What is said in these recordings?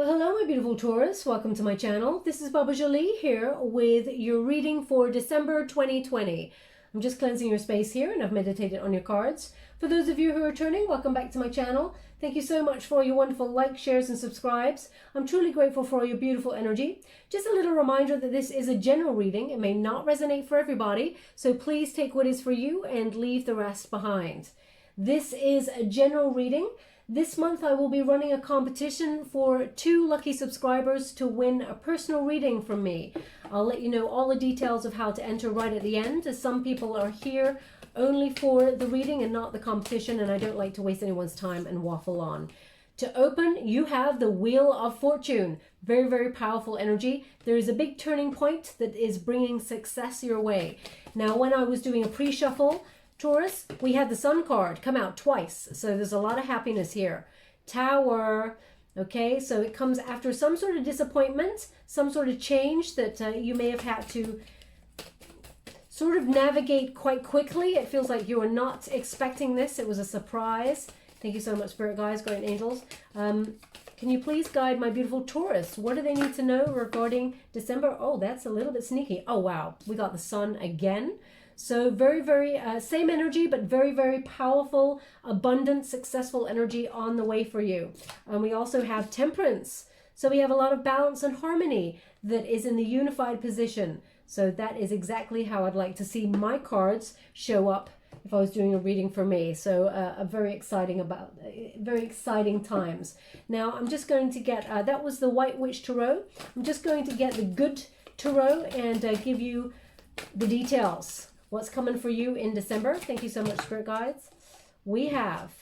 Well, hello, my beautiful Taurus. Welcome to my channel. This is Baba Jolie here with your reading for December 2020. I'm just cleansing your space here and I've meditated on your cards. For those of you who are returning, welcome back to my channel. Thank you so much for your wonderful likes, shares and subscribes. I'm truly grateful for your beautiful energy. Just a little reminder that this is a general reading. It may not resonate for everybody, so please take what is for you and leave the rest behind. This is a general reading. This month I will be running a competition for 2 lucky subscribers to win a personal reading from me. I'll let you know all the details of how to enter right at the end, as some people are here only for the reading and not the competition, and I don't like to waste anyone's time and waffle on. To open, you have the Wheel of Fortune. Very, very powerful energy. There is a big turning point that is bringing success your way. Now, when I was doing a pre-shuffle, Taurus, we had the Sun card come out twice, so there's a lot of happiness here. Tower, okay, so it comes after some sort of disappointment, some sort of change that you may have had to sort of navigate quite quickly. It feels like you were not expecting this. It was a surprise. Thank you so much, Spirit Guides, Guardian Angels. Can you please guide my beautiful Taurus? What do they need to know regarding December? Oh, that's a little bit sneaky. Oh, wow, we got the Sun again. So very, very same energy, but very, very powerful, abundant, successful energy on the way for you. And we also have Temperance. So we have a lot of balance and harmony that is in the unified position. So that is exactly how I'd like to see my cards show up if I was doing a reading for me. So very exciting times. Now I'm just going to get, that was the White Witch Tarot. I'm just going to get the Good Tarot and give you the details. What's coming for you in December? Thank you so much, Spirit Guides. We have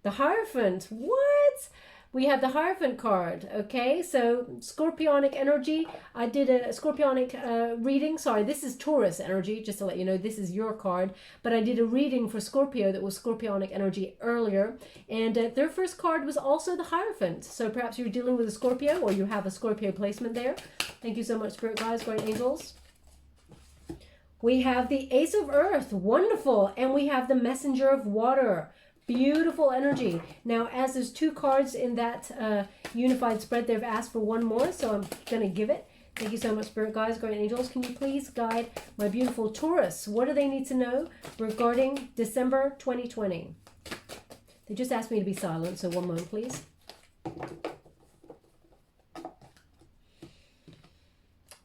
the Hierophant. What? We have the Hierophant card. Okay, so Scorpionic energy. I did a Scorpionic reading. Sorry, this is Taurus energy, just to let you know. This is your card. But I did a reading for Scorpio that was Scorpionic energy earlier. And their first card was also the Hierophant. So perhaps you're dealing with a Scorpio or you have a Scorpio placement there. Thank you so much, Spirit Guides, Guardian Angels. We have the Ace of Earth, wonderful, and we have the Messenger of Water, beautiful energy. Now, as there's 2 cards in that unified spread, they've asked for one more, so I'm going to give it. Thank you so much, Spirit Guides, Guardian Angels. Can you please guide my beautiful Taurus? What do they need to know regarding December 2020? They just asked me to be silent, so one moment, please.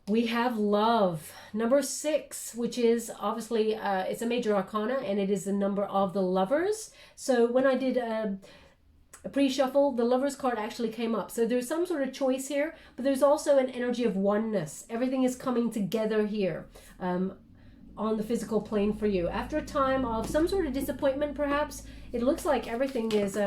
We have Love, number 6, which is obviously, it's a major arcana and it is the number of the lovers. So when I did a pre-shuffle, the Lovers card actually came up. So there's some sort of choice here, but there's also an energy of oneness. Everything is coming together here on the physical plane for you. After a time of some sort of disappointment, perhaps, it looks like everything is,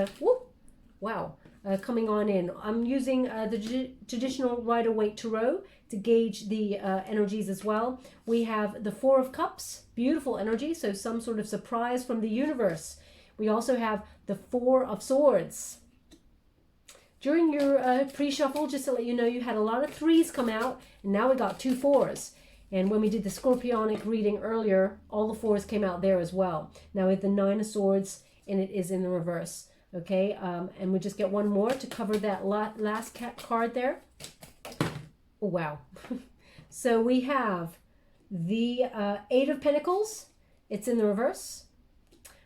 coming on in. I'm using the traditional Rider-Waite Tarot to gauge the energies as well. We have the 4 of Cups, beautiful energy, so some sort of surprise from the universe. We also have the 4 of Swords. During your pre-shuffle, just to let you know, you had a lot of 3s come out, and now we got 2 4s. And when we did the Scorpionic reading earlier, all the 4s came out there as well. Now we have the 9 of Swords, and it is in the reverse. Okay, and we just get one more to cover that last card there. Oh, wow. So we have the 8 of Pentacles. It's in the reverse.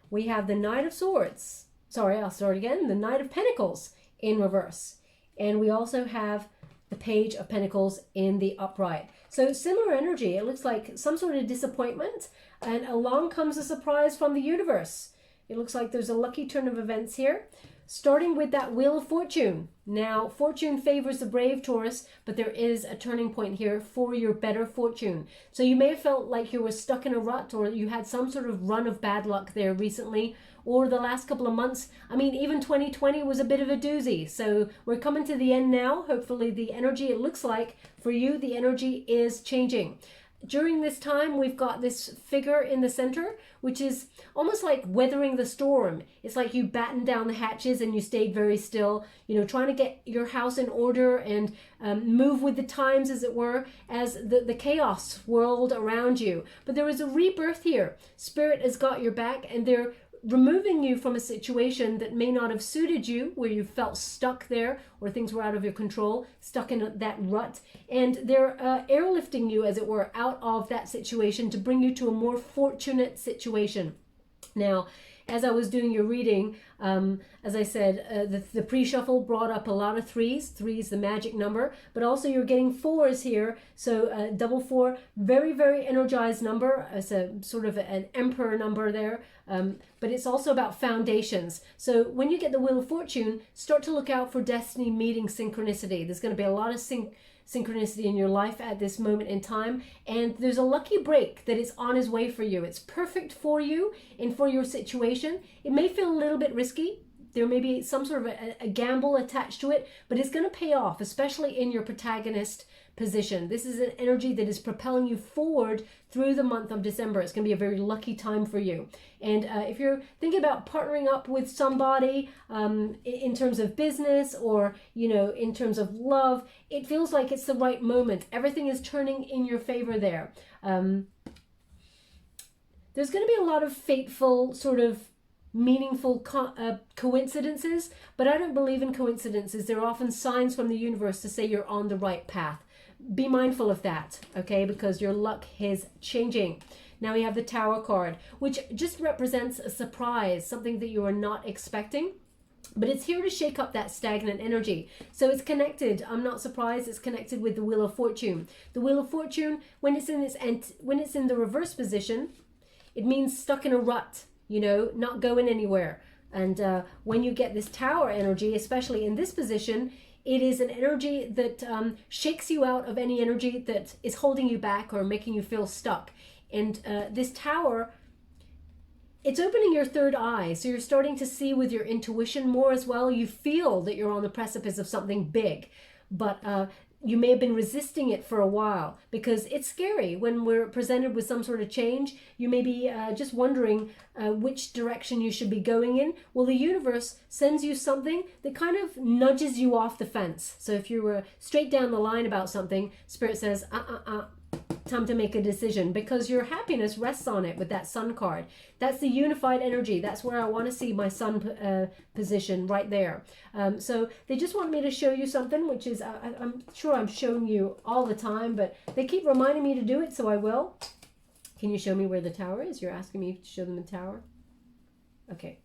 We have the Knight of Swords. Sorry, I'll start again. The Knight of Pentacles in reverse. And we also have the Page of Pentacles in the upright. So similar energy. It looks like some sort of disappointment. And along comes a surprise from the universe. It looks like there's a lucky turn of events here, starting with that Wheel of Fortune. Now, fortune favors the brave, Taurus, but there is a turning point here for your better fortune. So you may have felt like you were stuck in a rut, or you had some sort of run of bad luck there recently, or the last couple of months. I mean, even 2020 was a bit of a doozy. So we're coming to the end now. Hopefully the energy, it looks like for you, the energy is changing. During this time, we've got this figure in the center, which is almost like weathering the storm. It's like you battened down the hatches and you stayed very still, you know, trying to get your house in order and move with the times, as it were, as the chaos whirled around you. But there is a rebirth here. Spirit has got your back, and they're removing you from a situation that may not have suited you, where you felt stuck there or things were out of your control, stuck in that rut. And they're airlifting you, as it were, out of that situation to bring you to a more fortunate situation. Now, as I was doing your reading, as I said, the pre-shuffle brought up a lot of threes. Three is the magic number, but also you're getting fours here. So double four, very, very energized number. It's a sort of an emperor number there, but it's also about foundations. So when you get the Wheel of Fortune, start to look out for destiny meeting synchronicity. There's going to be a lot of synchronicity in your life at this moment in time, and there's a lucky break that is on his way for you. It's perfect for you and for your situation. It may feel a little bit risky. There may be some sort of a gamble attached to it, but it's going to pay off, especially in your protagonist position. This is an energy that is propelling you forward through the month of December. It's going to be a very lucky time for you. And if you're thinking about partnering up with somebody in terms of business or, you know, in terms of love, it feels like it's the right moment. Everything is turning in your favor there. There's going to be a lot of fateful sort of meaningful coincidences, but I don't believe in coincidences. They're often signs from the universe to say you're on the right path. Be mindful of that, okay, because your luck is changing. Now we have the Tower card, which just represents a surprise, something that you are not expecting, but it's here to shake up that stagnant energy. So it's connected. I'm not surprised. It's connected with the Wheel of Fortune. The Wheel of Fortune, when it's in the reverse position, it means stuck in a rut, you know, not going anywhere. And when you get this Tower energy, especially in this position, it is an energy that shakes you out of any energy that is holding you back or making you feel stuck. And this Tower, it's opening your third eye. So you're starting to see with your intuition more as well. You feel that you're on the precipice of something big, but you may have been resisting it for a while because it's scary when we're presented with some sort of change. You may be just wondering which direction you should be going in. Well, the universe sends you something that kind of nudges you off the fence. So if you were straight down the line about something, Spirit says, time to make a decision, because your happiness rests on it with that Sun card. That's the unified energy. That's where I want to see my Sun position right there. So they just want me to show you something, which is, I'm sure I'm showing you all the time, but they keep reminding me to do it, so I will. Can you show me where the Tower is? You're asking me to show them the Tower? Okay.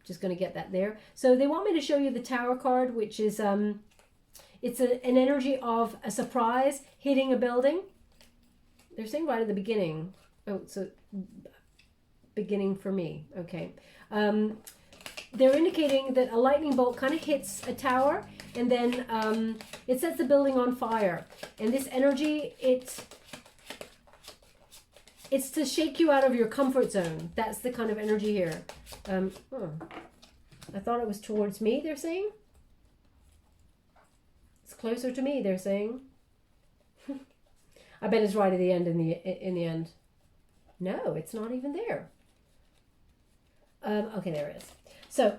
Just going to get that there. So they want me to show you the Tower card, which is... it's an energy of a surprise hitting a building. They're saying right at the beginning. Oh, so beginning for me. Okay. They're indicating that a lightning bolt kind of hits a tower, and then it sets the building on fire. And this energy, it's to shake you out of your comfort zone. That's the kind of energy here. I thought it was towards me, they're saying. Closer to me, they're saying. I bet it's right at the end in the end. No, it's not even there. Okay, there it is. So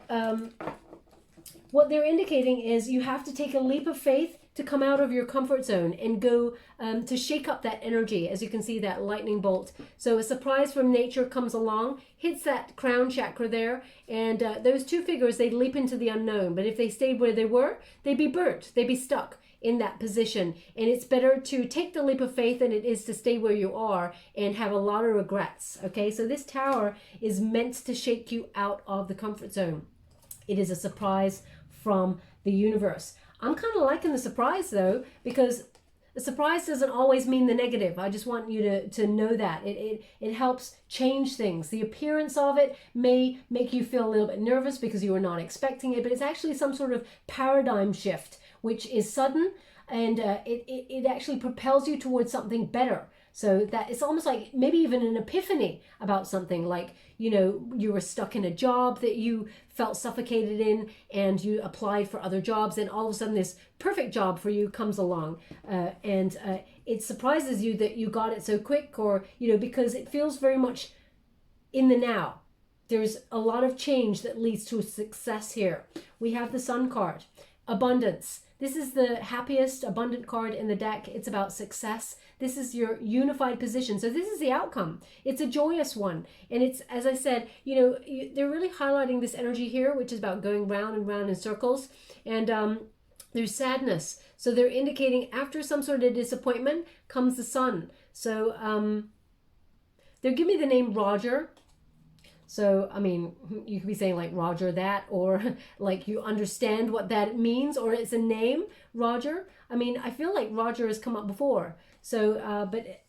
what they're indicating is you have to take a leap of faith to come out of your comfort zone and go to shake up that energy. As you can see, that lightning bolt. So a surprise from nature comes along, hits that crown chakra there, and those two figures, they leap into the unknown. But if they stayed where they were, they'd be burnt. They'd be stuck in that position. And it's better to take the leap of faith than it is to stay where you are and have a lot of regrets. Okay, so this Tower is meant to shake you out of the comfort zone. It is a surprise from the universe. I'm kind of liking the surprise though, because the surprise doesn't always mean the negative. I just want you to know that. It helps change things. The appearance of it may make you feel a little bit nervous because you were not expecting it, but it's actually some sort of paradigm shift, which is sudden, and it actually propels you towards something better. So that it's almost like maybe even an epiphany about something, like, you know, you were stuck in a job that you felt suffocated in and you applied for other jobs, and all of a sudden this perfect job for you comes along, and it surprises you that you got it so quick, or, you know, because it feels very much in the now. There's a lot of change that leads to success here. We have the Sun card, abundance. This is the happiest, abundant card in the deck. It's about success. This is your unified position. So this is the outcome. It's a joyous one. And it's, as I said, you know, they're really highlighting this energy here, which is about going round and round in circles. And there's sadness. So they're indicating after some sort of disappointment comes the sun. So they're giving me the name Roger. So, I mean, you could be saying like Roger that, or like you understand what that means, or it's a name, Roger. I mean, I feel like Roger has come up before. So, but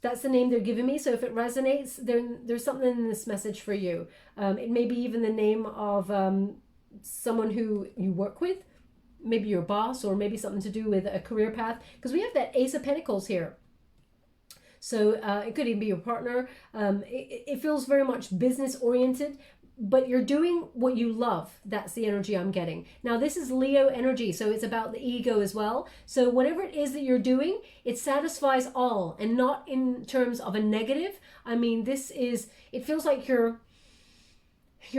that's the name they're giving me. So if it resonates, then there's something in this message for you. It may be even the name of someone who you work with, maybe your boss, or maybe something to do with a career path, because we have that Ace of Pentacles here. So it could even be your partner. It feels very much business oriented, but you're doing what you love. That's the energy I'm getting. Now, this is Leo energy, so it's about the ego as well. So whatever it is that you're doing, it satisfies all, and not in terms of a negative. I mean, this is, it feels like you're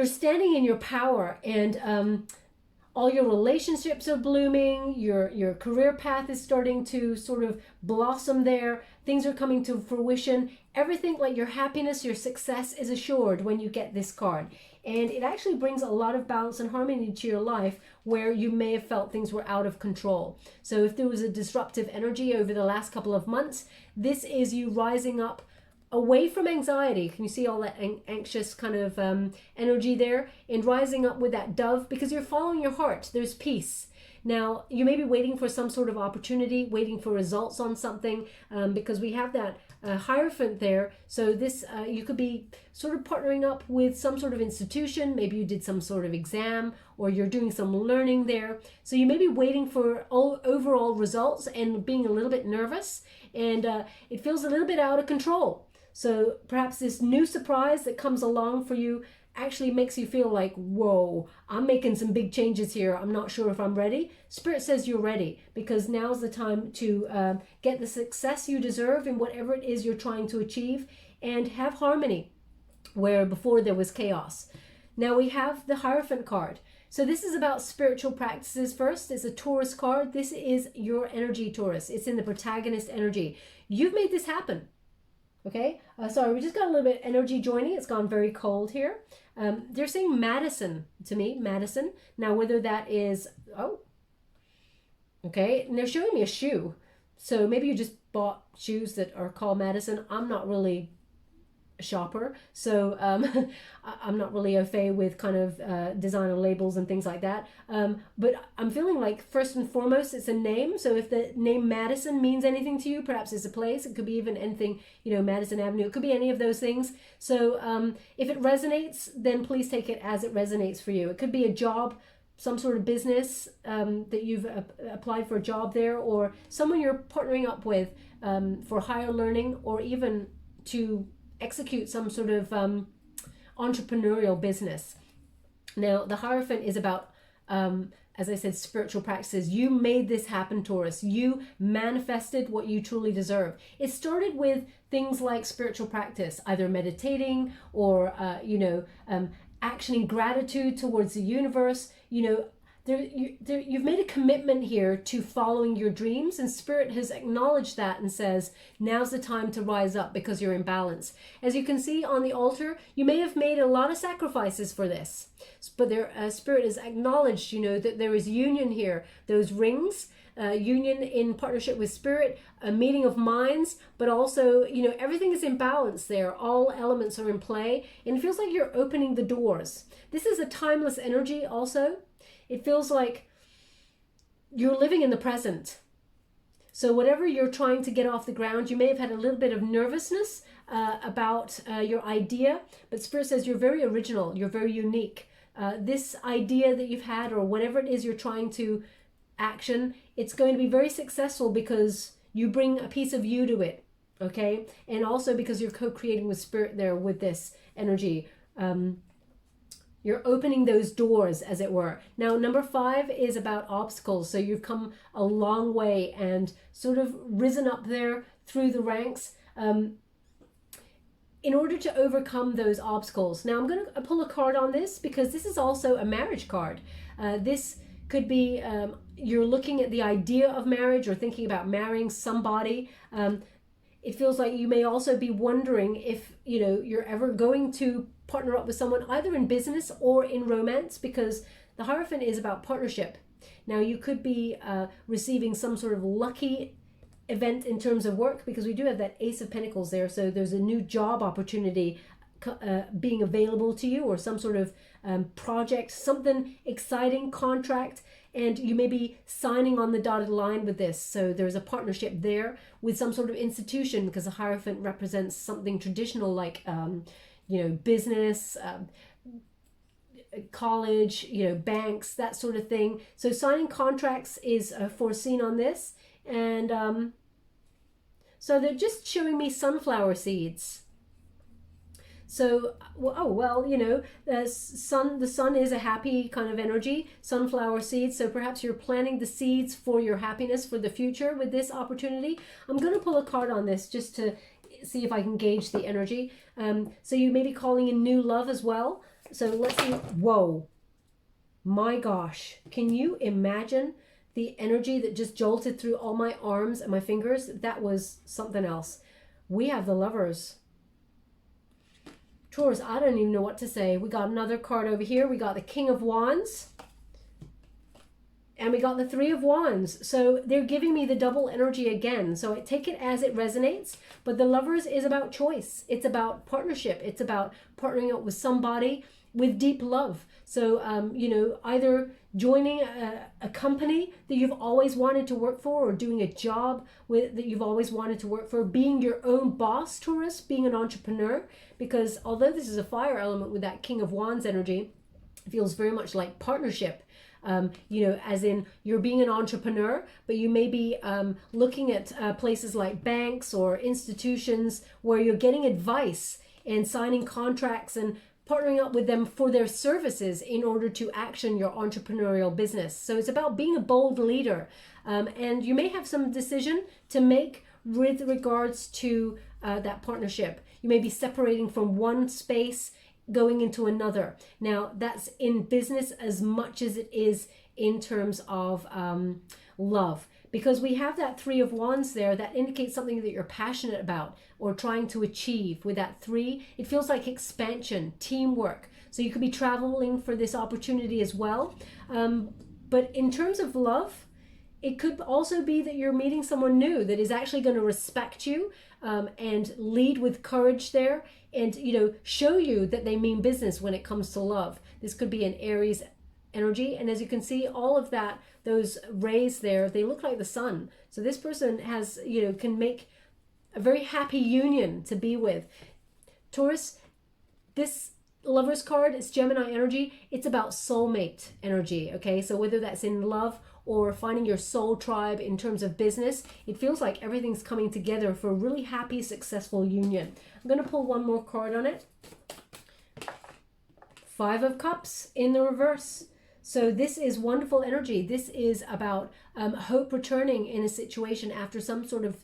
standing in your power, and all your relationships are blooming, your career path is starting to sort of blossom there, things are coming to fruition, everything, like your happiness, your success is assured when you get this card. And it actually brings a lot of balance and harmony to your life where you may have felt things were out of control. So if there was a disruptive energy over the last couple of months, this is you rising up away from anxiety. Can you see all that anxious kind of energy there? And rising up with that dove, because you're following your heart. There's peace. Now, you may be waiting for some sort of opportunity, waiting for results on something, because we have that Hierophant there. So this, you could be sort of partnering up with some sort of institution. Maybe you did some sort of exam, or you're doing some learning there. So you may be waiting for overall results and being a little bit nervous, and it feels a little bit out of control. So perhaps this new surprise that comes along for you actually makes you feel like, whoa, I'm making some big changes here. I'm not sure if I'm ready. Spirit says you're ready, because now's the time to get the success you deserve in whatever it is you're trying to achieve, and have harmony where before there was chaos. Now we have the Hierophant card. So this is about spiritual practices first. It's a Taurus card. This is your energy, Taurus. It's in the protagonist energy. You've made this happen. Okay, sorry, we just got a little bit energy joining. It's gone very cold here. They're saying Madison to me, Madison. Now, whether that is, oh, okay, and they're showing me a shoe. So maybe you just bought shoes that are called Madison. I'm not really a shopper, so I'm not really au fait with kind of designer labels and things like that. But I'm feeling like first and foremost, it's a name. So if the name Madison means anything to you, perhaps it's a place. It could be even anything, you know, Madison Avenue. It could be any of those things. So if it resonates, then please take it as it resonates for you. It could be a job, some sort of business that you've applied for a job there, or someone you're partnering up with for higher learning, or even to execute some sort of entrepreneurial business. Now, the Hierophant is about, as I said, spiritual practices. You made this happen, Taurus. You manifested what you truly deserve. It started with things like spiritual practice, either meditating or, actioning gratitude towards the universe. You know, you've made a commitment here to following your dreams, and Spirit has acknowledged that and says, now's the time to rise up because you're in balance. As you can see on the altar, you may have made a lot of sacrifices for this, but Spirit has acknowledged, you know, that there is union here. Those rings, union in partnership with Spirit, a meeting of minds, but also, you know, everything is in balance there. All elements are in play, and it feels like you're opening the doors. This is a timeless energy also. It feels like you're living in the present. So whatever you're trying to get off the ground, you may have had a little bit of nervousness about your idea, but Spirit says you're very original, you're very unique. This idea that you've had, or whatever it is you're trying to action, it's going to be very successful because you bring a piece of you to it, okay? And also because you're co-creating with Spirit there with this energy. You're opening those doors, as it were. Now, number 5 is about obstacles. So you've come a long way and sort of risen up there through the ranks in order to overcome those obstacles. Now, I'm going to pull a card on this because this is also a marriage card. This could be you're looking at the idea of marriage or thinking about marrying somebody. It feels like you may also be wondering if, you know, you're ever going to partner up with someone either in business or in romance, because the Hierophant is about partnership. Now, you could be receiving some sort of lucky event in terms of work, because we do have that Ace of Pentacles there. So there's a new job opportunity being available to you, or some sort of project, something exciting, contract, and you may be signing on the dotted line with this. So there's a partnership there with some sort of institution, because the Hierophant represents something traditional like you know, business, college, you know, banks, that sort of thing. So signing contracts is foreseen on this. And so they're just showing me sunflower seeds. So, oh, well, you know, the sun is a happy kind of energy, sunflower seeds. So perhaps you're planting the seeds for your happiness for the future with this opportunity. I'm going to pull a card on this just to see if I can gauge the energy. So you may be calling in new love as well. So let's see. Whoa, my gosh. Can you imagine the energy that just jolted through all my arms and my fingers? That was something else. We have the Lovers. Taurus, I don't even know what to say. We got another card over here. We got the King of Wands. And we got the Three of Wands. So they're giving me the double energy again. So I take it as it resonates. But the Lovers is about choice. It's about partnership. It's about partnering up with somebody with deep love. So, you know, either joining a company that you've always wanted to work for, or doing a job that you've always wanted to work for, being your own boss, Taurus, being an entrepreneur. Because although this is a fire element with that King of Wands energy, it feels very much like partnership. You know, as in you're being an entrepreneur, but you may be looking at places like banks or institutions where you're getting advice and signing contracts and partnering up with them for their services in order to action your entrepreneurial business. So it's about being a bold leader. And you may have some decision to make with regards to that partnership. You may be separating from one space, going into another. Now, that's in business as much as it is in terms of love. Because we have that Three of Wands there, that indicates something that you're passionate about or trying to achieve. With that three, it feels like expansion, teamwork. So you could be traveling for this opportunity as well. But in terms of love, it could also be that you're meeting someone new that is actually going to respect you and lead with courage there, and, you know, show you that they mean business when it comes to love. This could be an Aries energy. And as you can see, all of that, those rays there, they look like the sun. So this person has, you know, can make a very happy union to be with. Taurus, this Lovers card, it's Gemini energy. It's about soulmate energy, okay? So whether that's in love or finding your soul tribe in terms of business, it feels like everything's coming together for a really happy, successful union. I'm going to pull one more card on it. Five of Cups in the reverse. So this is wonderful energy. This is about hope returning in a situation after some sort of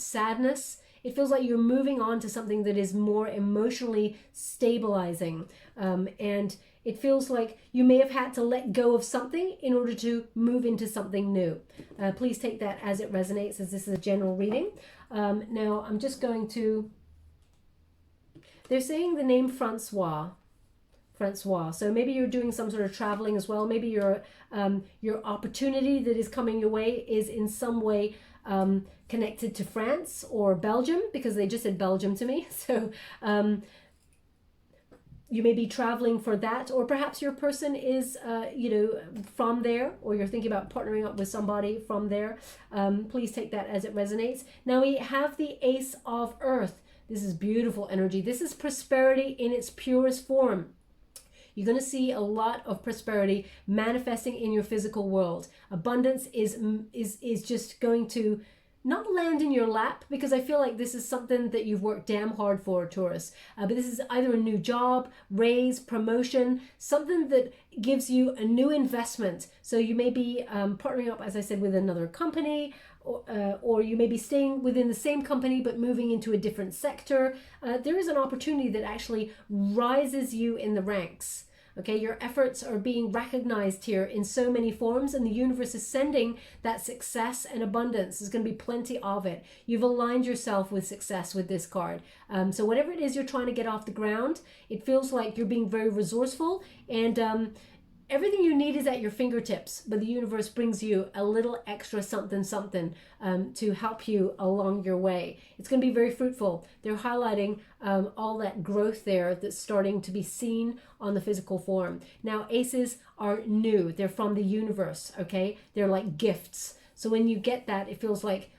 sadness. It feels like you're moving on to something that is more emotionally stabilizing. And it feels like you may have had to let go of something in order to move into something new. Please take that as it resonates, as this is a general reading. Now, I'm just going to... They're saying the name Francois. So maybe you're doing some sort of traveling as well. Maybe your opportunity that is coming your way is in some way connected to France or Belgium, because they just said Belgium to me. So you may be traveling for that, or perhaps your person is, you know, from there, or you're thinking about partnering up with somebody from there. Please take that as it resonates. Now we have the Ace of Earth. This is beautiful energy. This is prosperity in its purest form. You're going to see a lot of prosperity manifesting in your physical world. Abundance is just going to not land in your lap, because I feel like this is something that you've worked damn hard for, Taurus. But this is either a new job, raise, promotion, something that gives you a new investment. So you may be partnering up, as I said, with another company, or you may be staying within the same company but moving into a different sector. There is an opportunity that actually rises you in the ranks. Okay, your efforts are being recognized here in so many forms, and the universe is sending that success and abundance. There's going to be plenty of it. You've aligned yourself with success with this card. So whatever it is you're trying to get off the ground, it feels like you're being very resourceful, and everything you need is at your fingertips, but the universe brings you a little extra something to help you along your way. It's going to be very fruitful. They're highlighting all that growth there that's starting to be seen on the physical form. Now, aces are new. They're from the universe, okay? They're like gifts. So when you get that, it feels like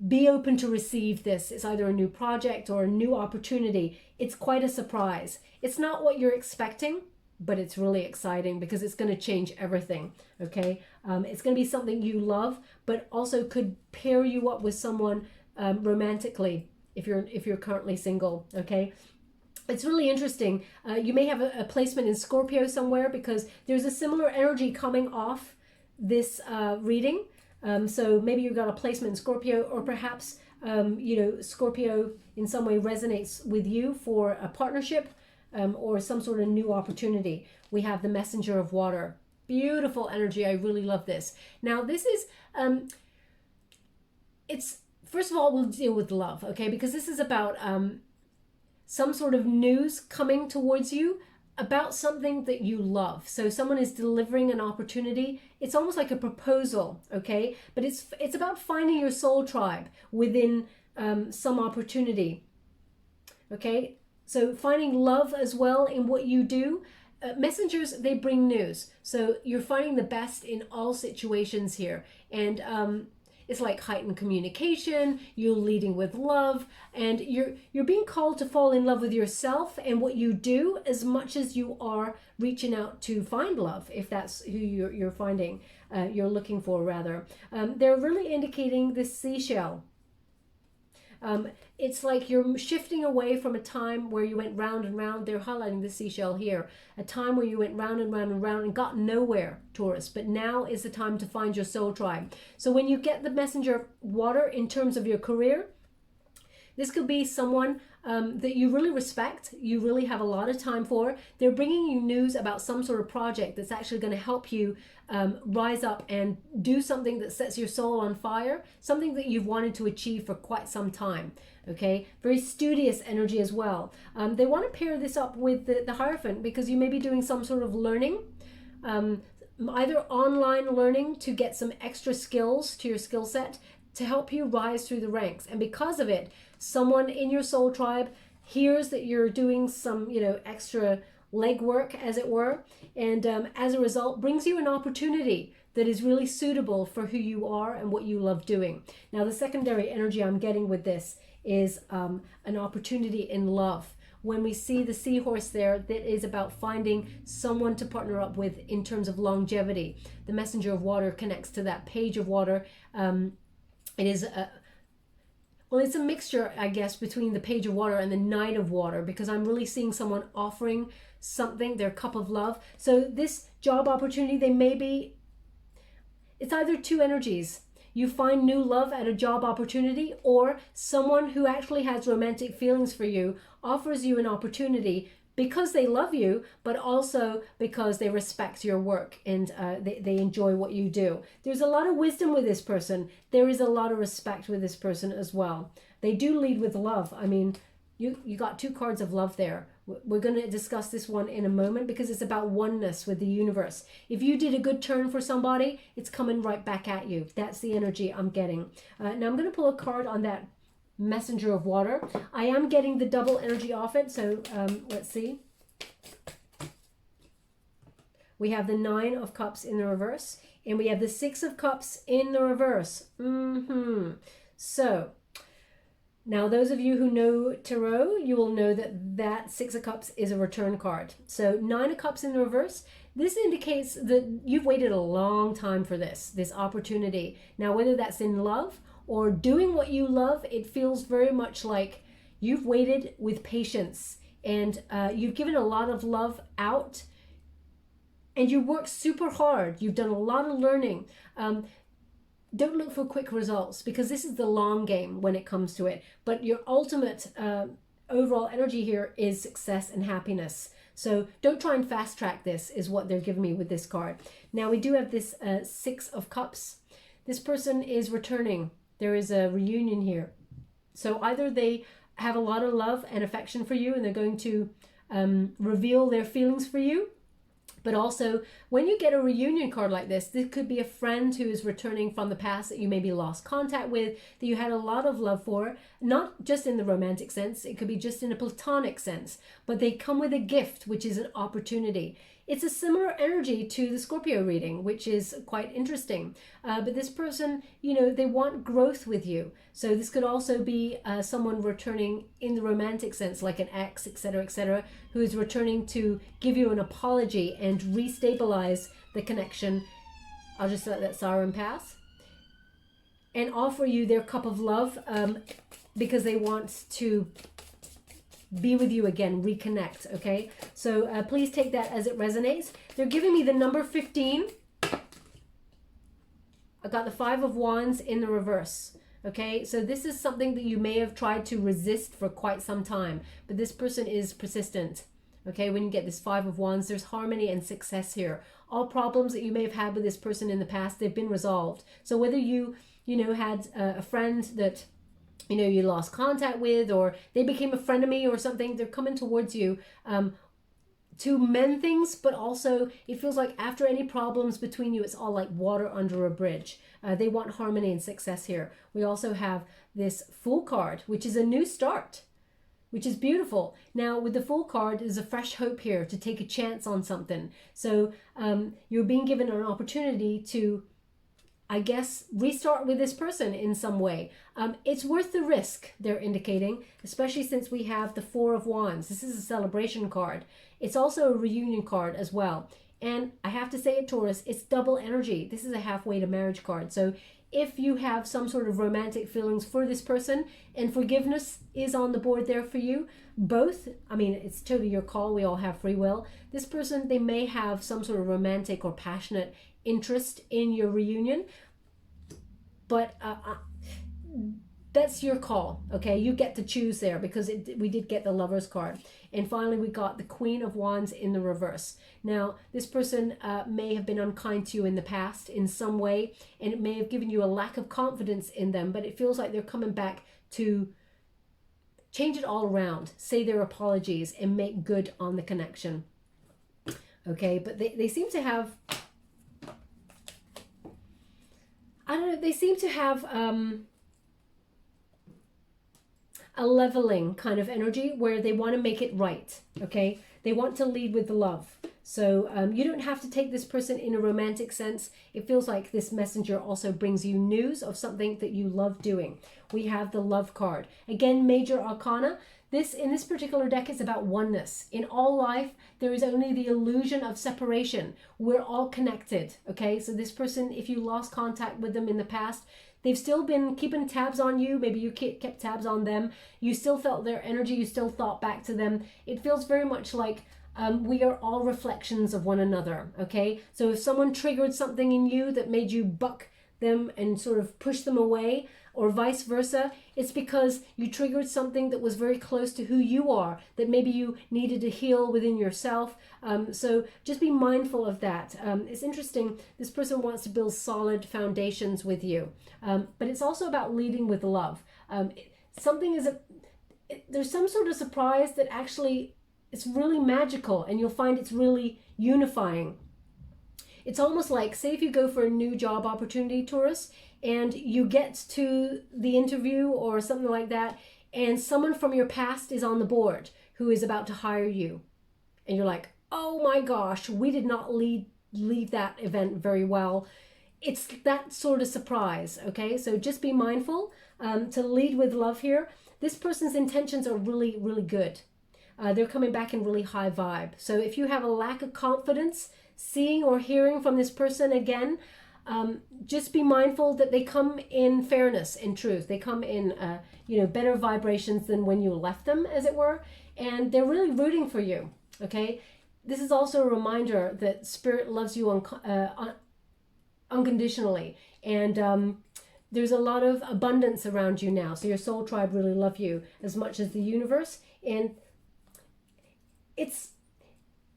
be open to receive this. It's either a new project or a new opportunity. It's quite a surprise. It's not what you're expecting, but it's really exciting because it's going to change everything. Okay, it's going to be something you love, but also could pair you up with someone romantically if you're currently single. Okay, it's really interesting. You may have a placement in Scorpio somewhere because there's a similar energy coming off this reading. So maybe you've got a placement in Scorpio, or perhaps Scorpio in some way resonates with you for a partnership. Or some sort of new opportunity. We have the messenger of water. Beautiful energy. I really love this. Now, this is, it's, first of all, we'll deal with love, okay? Because this is about some sort of news coming towards you about something that you love. So someone is delivering an opportunity. It's almost like a proposal, okay? But it's about finding your soul tribe within some opportunity, okay? So finding love as well in what you do. Messengers, they bring news. So you're finding the best in all situations here. And it's like heightened communication, you're leading with love, and you're being called to fall in love with yourself and what you do as much as you are reaching out to find love, if that's who you're finding, you're looking for rather. They're really indicating this seashell. It's like you're shifting away from a time where you went round and round. They're highlighting the seashell here. A time where you went round and round and round and got nowhere, Taurus. But now is the time to find your soul tribe. So when you get the messenger of water in terms of your career, this could be someone that you really respect, you really have a lot of time for. They're bringing you news about some sort of project that's actually going to help you rise up and do something that sets your soul on fire, something that you've wanted to achieve for quite some time. Okay, very studious energy as well. They want to pair this up with the Hierophant because you may be doing some sort of learning, either online learning to get some extra skills to your skill set to help you rise through the ranks. And because of it, someone in your soul tribe hears that you're doing some, extra legwork, as it were, and as a result brings you an opportunity that is really suitable for who you are and what you love doing. Now, the secondary energy I'm getting with this is an opportunity in love. When we see the seahorse there, that is about finding someone to partner up with in terms of longevity. The messenger of water connects to that page of water. It is it's a mixture, I guess, between the page of water and the knight of water, because I'm really seeing someone offering something, their cup of love. So this job opportunity, it's either two energies. You find new love at a job opportunity, or someone who actually has romantic feelings for you offers you an opportunity because they love you, but also because they respect your work and they enjoy what you do. There's a lot of wisdom with this person. There is a lot of respect with this person as well. They do lead with love. I mean, you got two cards of love there. We're going to discuss this one in a moment because it's about oneness with the universe. If you did a good turn for somebody, it's coming right back at you. That's the energy I'm getting. Now I'm going to pull a card on that messenger of water. I am getting the double energy off it, so let's see. We have the 9 of Cups in the reverse, and we have the 6 of Cups in the reverse. So now those of you who know Tarot, you will know that 6 of Cups is a return card. So 9 of Cups in the reverse, this indicates that you've waited a long time for this opportunity. Now, whether that's in love or doing what you love, it feels very much like you've waited with patience, and you've given a lot of love out, and you work super hard. You've done a lot of learning. Don't look for quick results because this is the long game when it comes to it. But your ultimate overall energy here is success and happiness. So don't try and fast track this, is what they're giving me with this card. Now we do have this Six of Cups. This person is returning. There is a reunion here. So either they have a lot of love and affection for you and they're going to reveal their feelings for you. But also, when you get a reunion card like this could be a friend who is returning from the past that you maybe lost contact with, that you had a lot of love for, not just in the romantic sense, it could be just in a platonic sense, but they come with a gift, which is an opportunity. It's a similar energy to the Scorpio reading, which is quite interesting. But this person, you know, they want growth with you. So this could also be someone returning in the romantic sense, like an ex, etc., who is returning to give you an apology and restabilize the connection. I'll just let that siren pass. And offer you their cup of love because they want to be with you again, reconnect, okay? So please take that as it resonates. They're giving me the number 15. I got the Five of Wands in the reverse, okay? So this is something that you may have tried to resist for quite some time, but this person is persistent, okay? When you get this Five of Wands, there's harmony and success here. All problems that you may have had with this person in the past, they've been resolved. So whether you know, had a friend that you know you lost contact with, or they became a frenemy or something, they're coming towards you to mend things. But also it feels like after any problems between you, it's all like water under a bridge. They want harmony and success here. We also have this Fool card, which is a new start, which is beautiful. Now with the Fool card, there's a fresh hope here to take a chance on something. So you're being given an opportunity to, I guess, restart with this person in some way. It's worth the risk, they're indicating, especially since we have the Four of Wands. This is a celebration card. It's also a reunion card as well. And I have to say it, Taurus, it's double energy. This is a halfway to marriage card. So if you have some sort of romantic feelings for this person and forgiveness is on the board there for you, both, I mean, it's totally your call. We all have free will. This person, they may have some sort of romantic or passionate interest in your reunion, but that's your call, okay? You get to choose there, because we did get the Lovers card. And finally, we got the Queen of Wands in the reverse. Now, this person may have been unkind to you in the past in some way, and it may have given you a lack of confidence in them, but it feels like they're coming back to change it all around, say their apologies, and make good on the connection. Okay, but they seem to have, I don't know, they seem to have a leveling kind of energy where they want to make it right, okay? They want to lead with the love. So you don't have to take this person in a romantic sense. It feels like this messenger also brings you news of something that you love doing. We have the Love card. Again, major arcana. In this particular deck is about oneness. In all life, there is only the illusion of separation. We're all connected, okay? So this person, if you lost contact with them in the past, they've still been keeping tabs on you. Maybe you kept tabs on them. You still felt their energy. You still thought back to them. It feels very much like we are all reflections of one another, okay? So if someone triggered something in you that made you buck them and sort of push them away, or vice versa, it's because you triggered something that was very close to who you are, that maybe you needed to heal within yourself. So just be mindful of that. It's interesting, this person wants to build solid foundations with you, but it's also about leading with love. There's some sort of surprise that actually it's really magical, and you'll find it's really unifying. It's almost like, say if you go for a new job opportunity, Taurus, and you get to the interview or something like that, and someone from your past is on the board who is about to hire you. And you're like, oh my gosh, we did not leave that event very well. It's that sort of surprise, okay? So just be mindful to lead with love here. This person's intentions are really, really good. They're coming back in really high vibe. So if you have a lack of confidence seeing or hearing from this person again, just be mindful that they come in fairness and truth. They come in better vibrations than when you left them, as it were, and they're really rooting for you, okay? This is also a reminder that Spirit loves you unconditionally, and there's a lot of abundance around you now. So your soul tribe really love you as much as the universe, and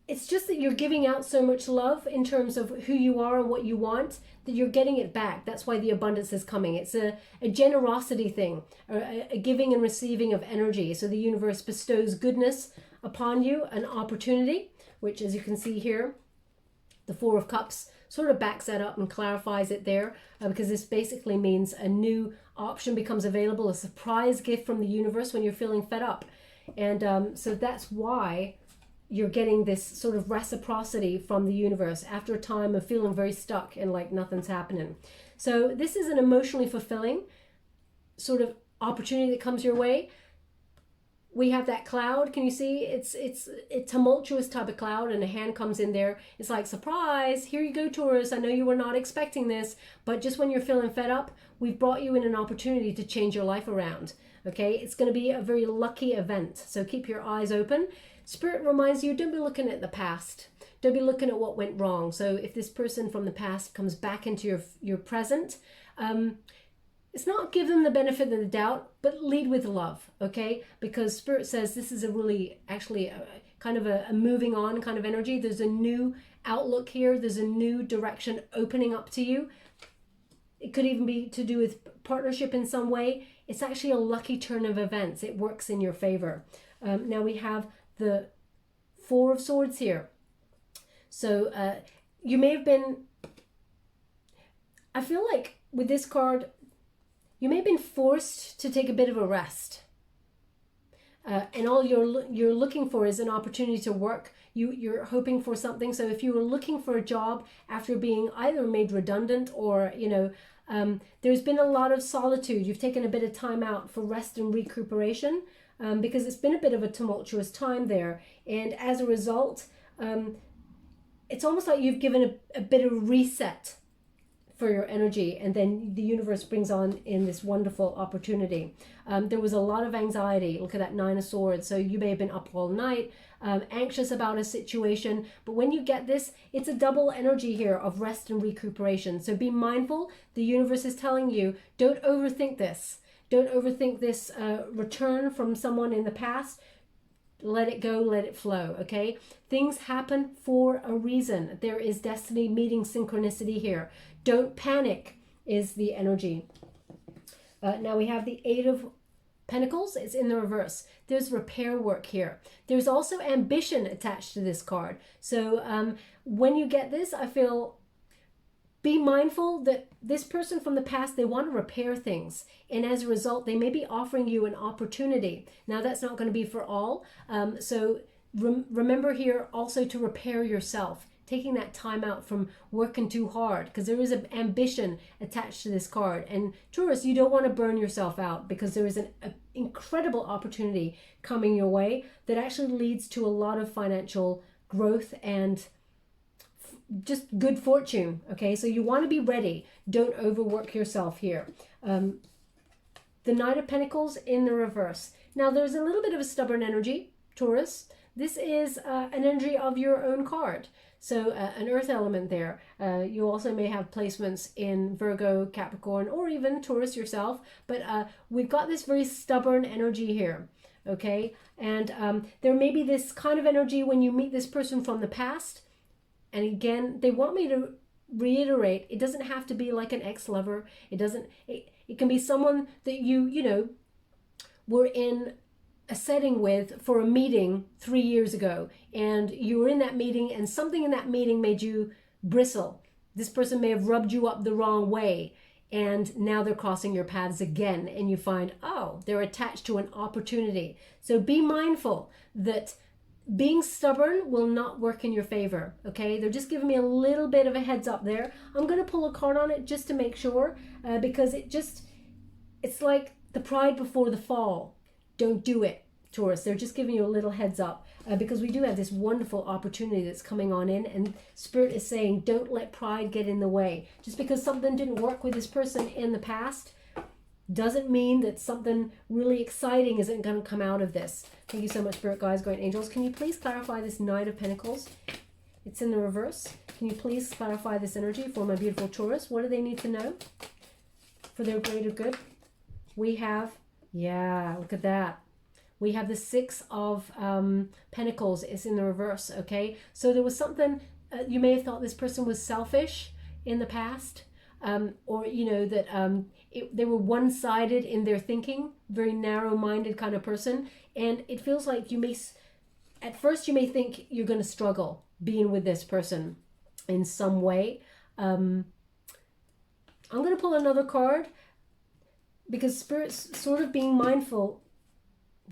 it's just that you're giving out so much love in terms of who you are and what you want, that you're getting it back. That's why the abundance is coming. It's a generosity thing, or a giving and receiving of energy. So the universe bestows goodness upon you, an opportunity, which, as you can see here, the Four of Cups sort of backs that up and clarifies it there, because this basically means a new option becomes available, a surprise gift from the universe when you're feeling fed up. And so that's why you're getting this sort of reciprocity from the universe after a time of feeling very stuck and like nothing's happening. So this is an emotionally fulfilling sort of opportunity that comes your way. We have that cloud. Can you see? It's a tumultuous type of cloud, and a hand comes in there. It's like, surprise, here you go, Taurus. I know you were not expecting this, but just when you're feeling fed up, we've brought you in an opportunity to change your life around. Okay, it's going to be a very lucky event. So keep your eyes open. Spirit reminds you, don't be looking at the past. Don't be looking at what went wrong. So if this person from the past comes back into your present, it's not give them the benefit of the doubt, but lead with love, okay? Because Spirit says this is a really, actually, kind of a moving on kind of energy. There's a new outlook here. There's a new direction opening up to you. It could even be to do with partnership in some way. It's actually a lucky turn of events. It works in your favor. Now we have the Four of Swords here. So you may have been, I feel like with this card, you may have been forced to take a bit of a rest. And all you're looking for is an opportunity to work. You're hoping for something. So if you were looking for a job after being either made redundant or, there's been a lot of solitude. You've taken a bit of time out for rest and recuperation. Because it's been a bit of a tumultuous time there. And as a result, it's almost like you've given a bit of a reset for your energy, and then the universe brings on in this wonderful opportunity. There was a lot of anxiety. Look at that Nine of Swords. So you may have been up all night, anxious about a situation, but when you get this, it's a double energy here of rest and recuperation. So be mindful. The universe is telling you, don't overthink this. Don't overthink this return from someone in the past. Let it go, let it flow, okay? Things happen for a reason. There is destiny meeting synchronicity here. Don't panic is the energy. Now we have the Eight of Pentacles. It's in the reverse. There's repair work here. There's also ambition attached to this card. So when you get this, I feel, be mindful that this person from the past, they want to repair things. And as a result, they may be offering you an opportunity. Now, that's not going to be for all. So remember here also to repair yourself, taking that time out from working too hard, because there is an ambition attached to this card. And Taurus, you don't want to burn yourself out, because there is an incredible opportunity coming your way that actually leads to a lot of financial growth and just good fortune. Okay, so you want to be ready. Don't overwork yourself here. The Knight of Pentacles in the reverse. Now there's a little bit of a stubborn energy, Taurus. This is an energy of your own card. So an earth element there. You also may have placements in Virgo, Capricorn, or even Taurus yourself. But we've got this very stubborn energy here. Okay, and there may be this kind of energy when you meet this person from the past. And again, they want me to reiterate, it doesn't have to be like an ex-lover. It can be someone that you were in a setting with for a meeting 3 years ago, and you were in that meeting and something in that meeting made you bristle. This person may have rubbed you up the wrong way, and now they're crossing your paths again, and you find, oh, they're attached to an opportunity. So be mindful that being stubborn will not work in your favor, okay? They're just giving me a little bit of a heads up there. I'm going to pull a card on it just to make sure, because it's like the pride before the fall. Don't do it, Taurus. They're just giving you a little heads up, because we do have this wonderful opportunity that's coming on in, and Spirit is saying, don't let pride get in the way. Just because something didn't work with this person in the past doesn't mean that something really exciting isn't going to come out of this. Thank you so much, Spirit Guides, Guardian Angels. Can you please clarify this Knight of Pentacles? It's in the reverse. Can you please clarify this energy for my beautiful Taurus? What do they need to know for their greater good? We have, yeah, look at that. We have the Six of Pentacles. It's in the reverse, okay? So there was something, you may have thought this person was selfish in the past, or, you know, that they were one-sided in their thinking, very narrow-minded kind of person. And it feels like you may, at first you may think you're going to struggle being with this person in some way. I'm going to pull another card because Spirit's sort of being mindful.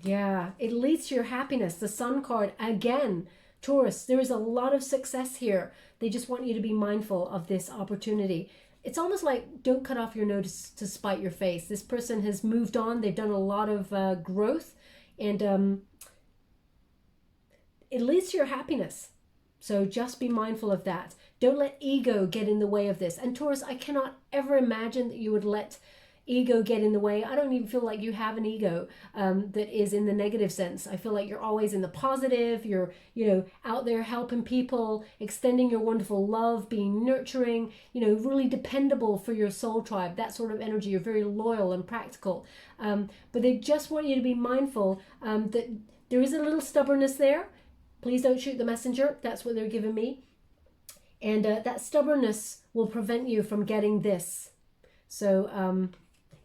Yeah, it leads to your happiness. The Sun card again. Taurus, there is a lot of success here. They just want you to be mindful of this opportunity. It's almost like don't cut off your nose to spite your face. This person has moved on. They've done a lot of growth, and it leads to your happiness. So just be mindful of that. Don't let ego get in the way of this. And Taurus, I cannot ever imagine that you would let ego get in the way. I don't even feel like you have an ego that is in the negative sense. I feel like you're always in the positive. You're, you know, out there helping people, extending your wonderful love, being nurturing, you know, really dependable for your soul tribe, that sort of energy. You're very loyal and practical. But they just want you to be mindful that there is a little stubbornness there. Please don't shoot the messenger. That's what they're giving me. And that stubbornness will prevent you from getting this. So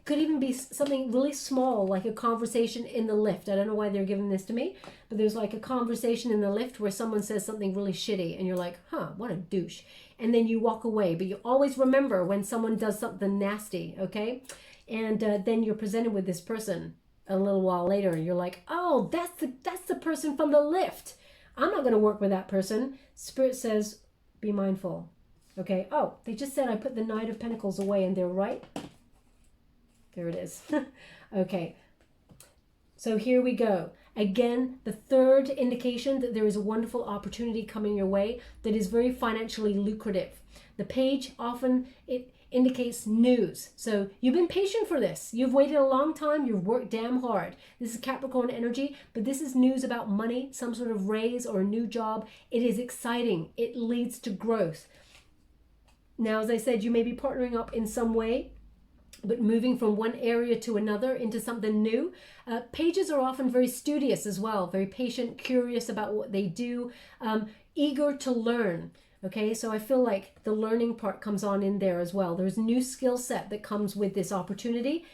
could even be something really small, like a conversation in the lift. I don't know why they're giving this to me, but there's like a conversation in the lift where someone says something really shitty and you're like, huh, what a douche. And then you walk away, but you always remember when someone does something nasty, okay? And then you're presented with this person a little while later and you're like, oh, that's the person from the lift. I'm not going to work with that person. Spirit says, be mindful. Okay. Oh, they just said I put the Knight of Pentacles away and they're right. There it is. Okay. So here we go. Again, the third indication that there is a wonderful opportunity coming your way that is very financially lucrative. The page often, it indicates news. So you've been patient for this. You've waited a long time. You've worked damn hard. This is Capricorn energy, but this is news about money, some sort of raise or a new job. It is exciting. It leads to growth. Now, as I said, you may be partnering up in some way, but moving from one area to another into something new. Pages are often very studious as well, very patient, curious about what they do, eager to learn. Okay, so I feel like the learning part comes on in there as well. There's a new skill set that comes with this opportunity.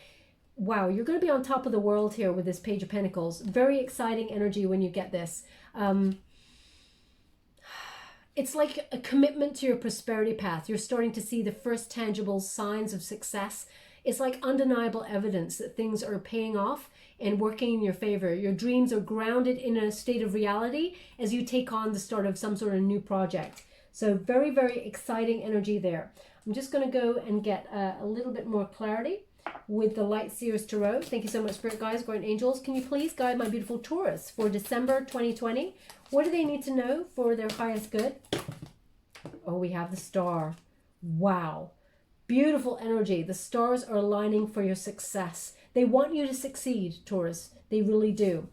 Wow, you're going to be on top of the world here with this Page of Pentacles. Very exciting energy when you get this. It's like a commitment to your prosperity path. You're starting to see the first tangible signs of success. It's like undeniable evidence that things are paying off and working in your favor. Your dreams are grounded in a state of reality as you take on the start of some sort of new project. So very, very exciting energy there. I'm just going to go and get a little bit more clarity with the Light Seers Tarot. Thank you so much, Spirit Guides, Guardian Angels. Can you please guide my beautiful Taurus for December 2020? What do they need to know for their highest good? Oh, we have the Star. Wow. Beautiful energy. The stars are aligning for your success. They want you to succeed, Taurus. They really do.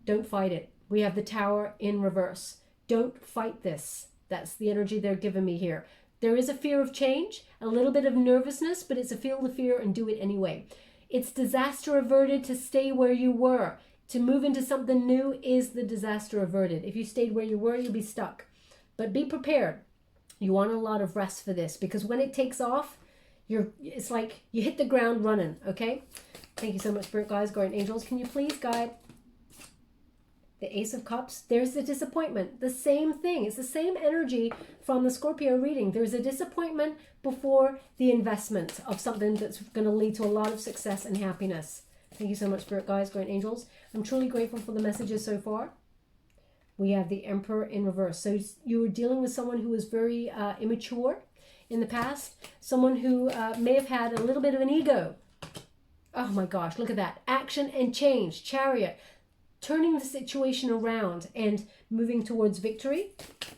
Don't fight it. We have the Tower in reverse. Don't fight this. That's the energy they're giving me here. There is a fear of change, a little bit of nervousness, but it's a feel the fear and do it anyway. It's disaster averted to stay where you were. To move into something new is the disaster averted. If you stayed where you were, you'll be stuck. But be prepared. You want a lot of rest for this because when it takes off, it's like you hit the ground running, okay? Thank you so much, Spirit Guides, Guardian Angels. Can you please guide the Ace of Cups? There's the disappointment. The same thing. It's the same energy from the Scorpio reading. There's a disappointment before the investment of something that's going to lead to a lot of success and happiness. Thank you so much, Spirit Guides, Guardian Angels. I'm truly grateful for the messages so far. We have the Emperor in reverse. So you were dealing with someone who was very immature in the past. Someone who may have had a little bit of an ego. Oh my gosh, look at that. Action and change. Chariot. Turning the situation around and moving towards victory.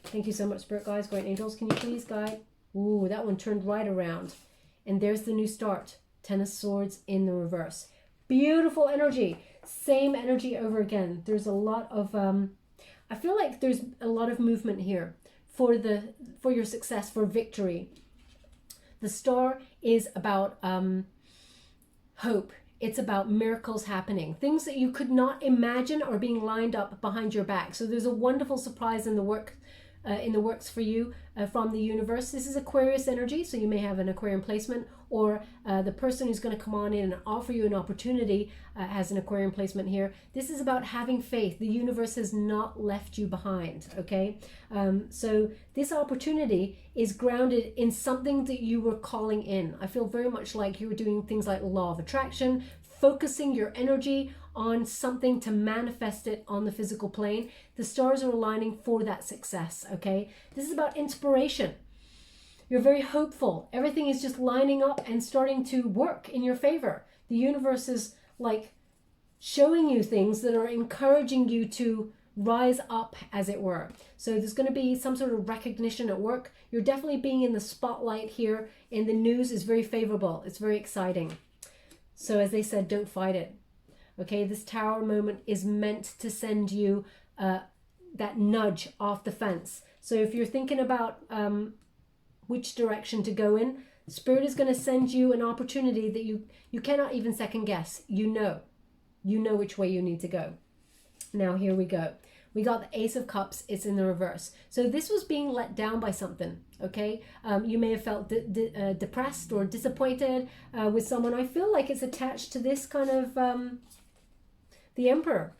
Thank you so much, Spirit Guides, Guardian Angels. Can you please guide? Ooh, that one turned right around. And there's the new start. Ten of Swords in the reverse. Beautiful energy. Same energy over again. There's a lot of, I feel like there's a lot of movement here for your success, for victory. The Star is about hope. it's about miracles happening. Things that you could not imagine are being lined up behind your back. So there's a wonderful surprise in the works for you from the universe. This is Aquarius energy, so you may have an Aquarian placement, or the person who's going to come on in and offer you an opportunity has an Aquarian placement here. This is about having faith. The universe has not left you behind, okay? So this opportunity is grounded in something that you were calling in. I feel very much like you were doing things like law of attraction, focusing your energy on something to manifest it on the physical plane. The stars are aligning for that success, okay? This is about inspiration. You're very hopeful. Everything is just lining up and starting to work in your favor. The universe is like showing you things that are encouraging you to rise up, as it were. So there's going to be some sort of recognition at work. You're definitely being in the spotlight here, and the news is very favorable. It's very exciting. So as they said, don't fight it. Okay, this Tower moment is meant to send you that nudge off the fence. So if you're thinking about which direction to go in, Spirit is going to send you an opportunity that you cannot even second guess. You know which way you need to go. Now here we go. We got the Ace of Cups. It's in the reverse. So this was being let down by something, okay? You may have felt depressed or disappointed with someone. I feel like it's attached to this kind of the Emperor.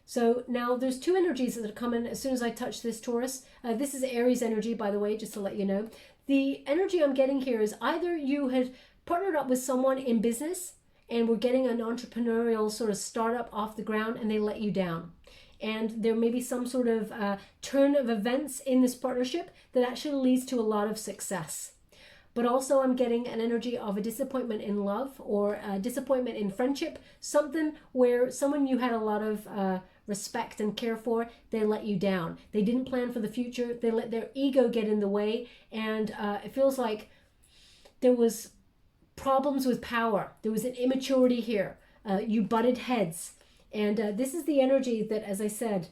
So now there's two energies that come in as soon as I touch this, Taurus. This is Aries energy, by the way, just to let you know. The energy I'm getting here is either you had partnered up with someone in business and were getting an entrepreneurial sort of startup off the ground, and they let you down. And there may be some sort of turn of events in this partnership that actually leads to a lot of success. But also I'm getting an energy of a disappointment in love, or a disappointment in friendship, something where someone you had a lot of respect and care for, they let you down. They didn't plan for the future. They let their ego get in the way, and it feels like there was problems with power. There was an immaturity here. You butted heads. And this is the energy that, as I said,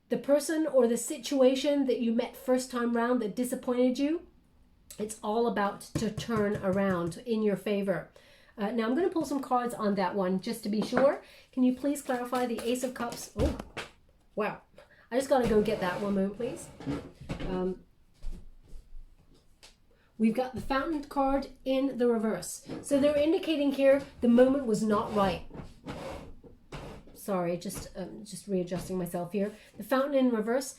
the person or the situation that you met first time round that disappointed you, it's all about to turn around in your favor. Now I'm going to pull some cards on that one just to be sure. Can you please clarify the Ace of Cups? Oh, wow. I just got to go get that. One moment, please. We've got the Fountain card in the reverse. So they're indicating here the moment was not right. Sorry, just readjusting myself here. The Fountain in reverse.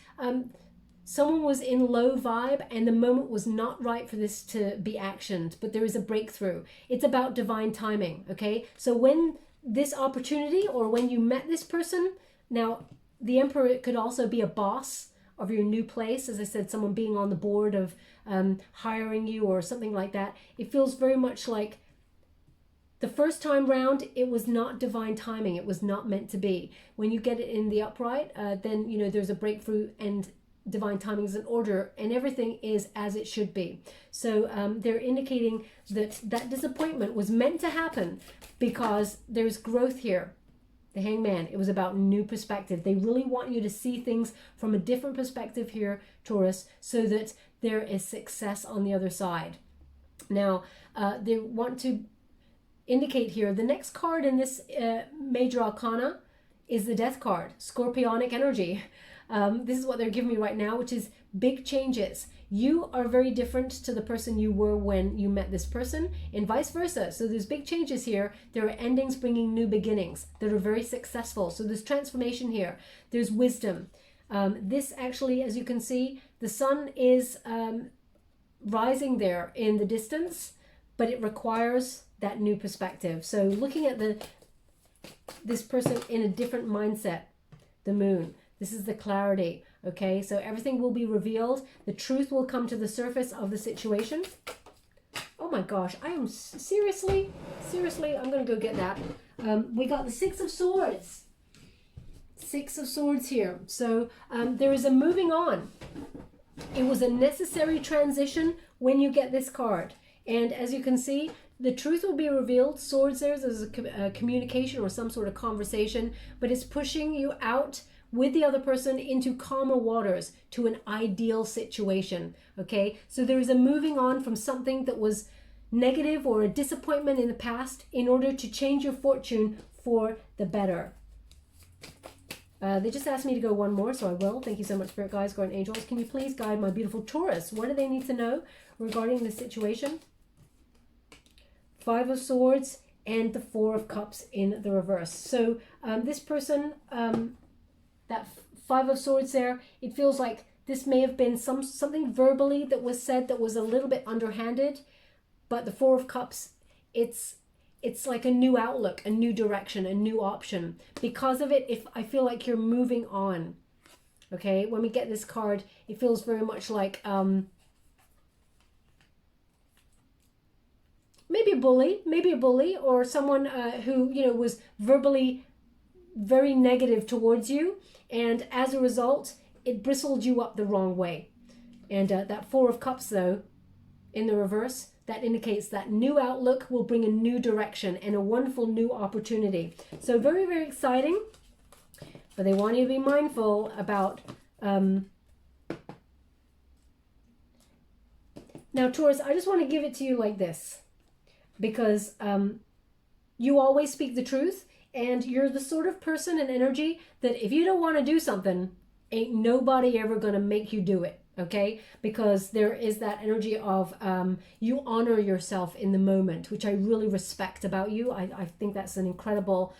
Someone was in low vibe and the moment was not right for this to be actioned, but there is a breakthrough. It's about divine timing, okay? So when this opportunity, or when you met this person, now the Emperor could also be a boss of your new place. As I said, someone being on the board of hiring you or something like that. It feels very much like the first time round, it was not divine timing. It was not meant to be. When you get it in the upright, then, you know, there's a breakthrough and divine timing is in order and everything is as it should be. So they're indicating that that disappointment was meant to happen because there's growth here. The Hangman, it was about new perspective. They really want you to see things from a different perspective here, Taurus, so that there is success on the other side. Now, they want to indicate here, the next card in this major arcana is the Death card, Scorpionic energy. This is what they're giving me right now, which is big changes. You are very different to the person you were when you met this person, and vice versa. So there's big changes here. There are endings bringing new beginnings that are very successful. So there's transformation here. There's wisdom. This actually, as you can see, the sun is rising there in the distance, but it requires that new perspective. So looking at this person in a different mindset, the Moon. This is the clarity, okay? So everything will be revealed. The truth will come to the surface of the situation. Oh my gosh, I am seriously, I'm going to go get that. We got the Six of Swords. Six of Swords here. So there is a moving on. It was a necessary transition when you get this card. And as you can see, the truth will be revealed. Swords there is a communication or some sort of conversation, but it's pushing you out with the other person into calmer waters, to an ideal situation, okay? So there is a moving on from something that was negative or a disappointment in the past in order to change your fortune for the better. They just asked me to go one more, so I will. Thank you so much, Spirit Guides, Guardian Angels. Can you please guide my beautiful Taurus? What do they need to know regarding this situation? Five of Swords and the Four of Cups in the reverse. So this person, that Five of Swords there, it feels like this may have been something verbally that was said that was a little bit underhanded. But the Four of Cups, it's like a new outlook, a new direction, a new option. Because of it, if I feel like you're moving on. Okay, when we get this card, it feels very much like maybe a bully, or someone who, you know, was verbally very negative towards you, and as a result, it bristled you up the wrong way. And that Four of Cups, though, in the reverse, that indicates that new outlook will bring a new direction and a wonderful new opportunity. So very, very exciting. But they want you to be mindful about... Now, Taurus, I just want to give it to you like this. Because you always speak the truth. And you're the sort of person and energy that if you don't want to do something, ain't nobody ever going to make you do it. Okay, because there is that energy of you honor yourself in the moment, which I really respect about you. I think that's an incredible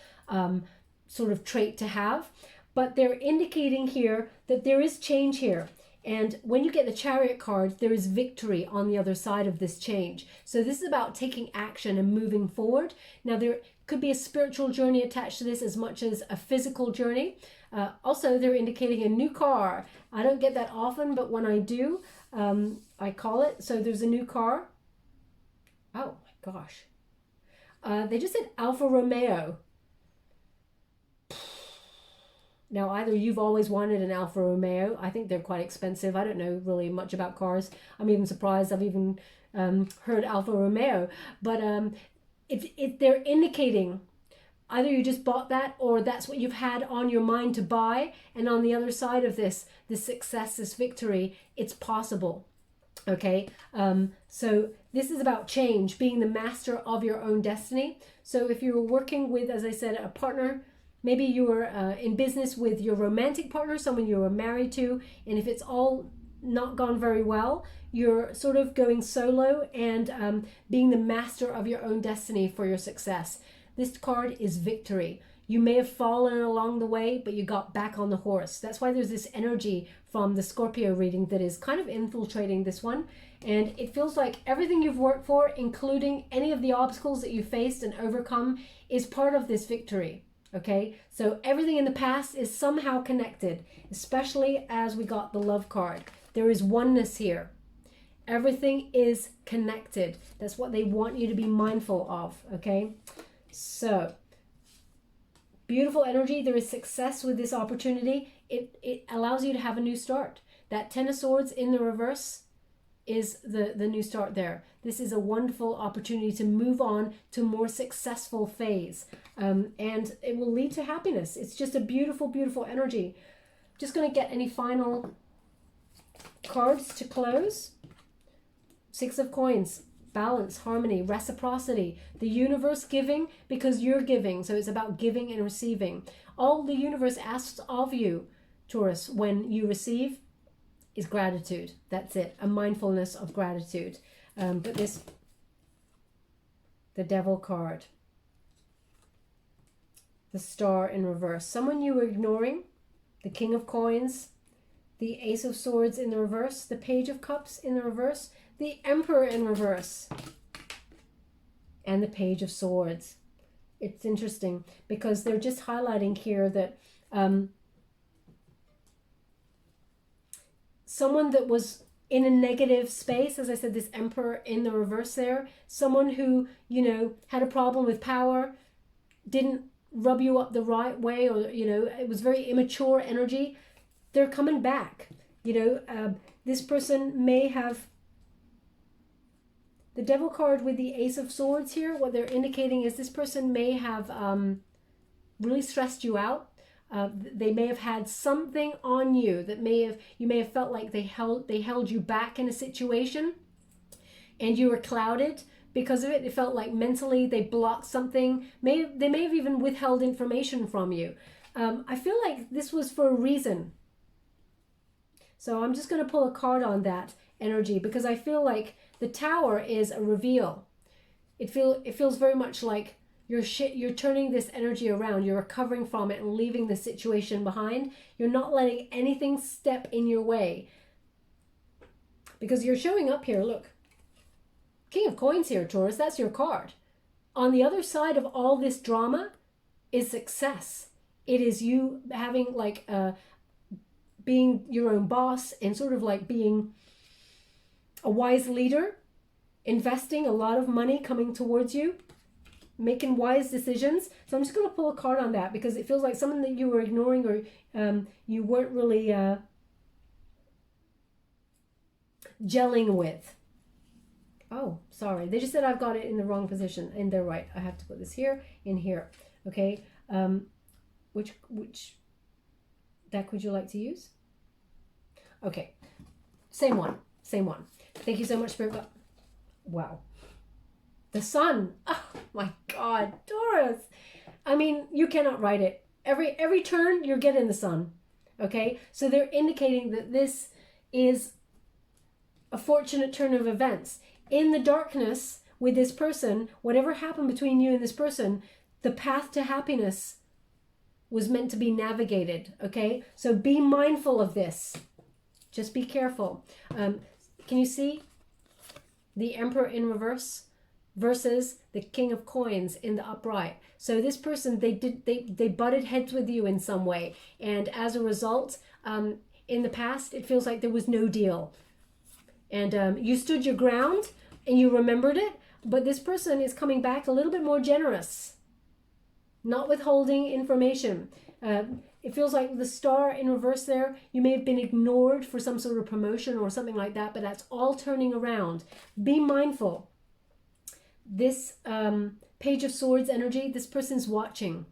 sort of trait to have. But they're indicating here that there is change here. And when you get the Chariot card, there is victory on the other side of this change. So this is about taking action and moving forward. Now, there could be a spiritual journey attached to this as much as a physical journey. Also, they're indicating a new car. I don't get that often, but when I do, I call it. So there's a new car. Oh my gosh. They just said Alfa Romeo. Now, either you've always wanted an Alfa Romeo. I think they're quite expensive. I don't know really much about cars. I'm even surprised I've even heard Alfa Romeo. But they're indicating either you just bought that or that's what you've had on your mind to buy. And on the other side of this success, this victory, it's possible. Okay, so this is about change, being the master of your own destiny. So if you're working with, as I said, a partner, maybe you were in business with your romantic partner, someone you were married to, and if it's all not gone very well, you're sort of going solo and being the master of your own destiny for your success. This card is victory. You may have fallen along the way, but you got back on the horse. That's why there's this energy from the Scorpio reading that is kind of infiltrating this one. And it feels like everything you've worked for, including any of the obstacles that you faced and overcome, is part of this victory. Okay, so everything in the past is somehow connected, especially as we got the Love card. There is oneness here. Everything is connected. That's what they want you to be mindful of, okay? So, beautiful energy. There is success with this opportunity. It allows you to have a new start. That Ten of Swords in the reverse is the new start there. This is a wonderful opportunity to move on to a more successful phase. And it will lead to happiness. It's just a beautiful, beautiful energy. Just going to get any final cards to close. Six of Coins. Balance, harmony, reciprocity. The universe giving because you're giving. So it's about giving and receiving. All the universe asks of you, Taurus, when you receive is gratitude. That's it. A mindfulness of gratitude. But this, the Devil card. The Star in reverse. Someone you were ignoring. The King of Coins. The Ace of Swords in the reverse. The Page of Cups in the reverse. The Emperor in reverse. And the Page of Swords. It's interesting because they're just highlighting here that someone that was in a negative space, as I said, this Emperor in the reverse there, someone who, you know, had a problem with power, didn't rub you up the right way, or, you know, it was very immature energy. They're coming back. You know, this person may have the Devil card with the Ace of Swords here. What they're indicating is this person may have really stressed you out. They may have had something on you that you may have felt like they held you back in a situation, and you were clouded because of it. It felt like mentally they blocked something. They may have even withheld information from you. I feel like this was for a reason. So I'm just going to pull a card on that energy, because I feel like the Tower is a reveal. It feels very much like you're turning this energy around. You're recovering from it and leaving the situation behind. You're not letting anything step in your way, because you're showing up here. Look, King of Coins here, Taurus. That's your card. On the other side of all this drama is success. It is you having like being your own boss and sort of like being a wise leader, investing a lot of money coming towards you, making wise decisions. So I'm just going to pull a card on that, because it feels like something that you were ignoring, or you weren't really gelling with. Oh, sorry. They just said I've got it in the wrong position. And they're right. I have to put this here, in here. Okay. Which deck would you like to use? Okay. Same one. Same one. Thank you so much, Spirit. Wow. The Sun. Oh my God. Taurus. I mean, you cannot write it. Every turn, you're getting the Sun. Okay. So they're indicating that this is a fortunate turn of events. In the darkness with this person, whatever happened between you and this person, the path to happiness was meant to be navigated. Okay. So be mindful of this. Just be careful. Can you see the Emperor in reverse versus the King of Coins in the upright? So this person, they butted heads with you in some way, and as a result, in the past, it feels like there was no deal, and you stood your ground and you remembered it. But this person is coming back a little bit more generous, not withholding information. It feels like the Star in reverse there, you may have been ignored for some sort of promotion or something like that, but that's all turning around. Be mindful. This Page of Swords energy, this person's watching.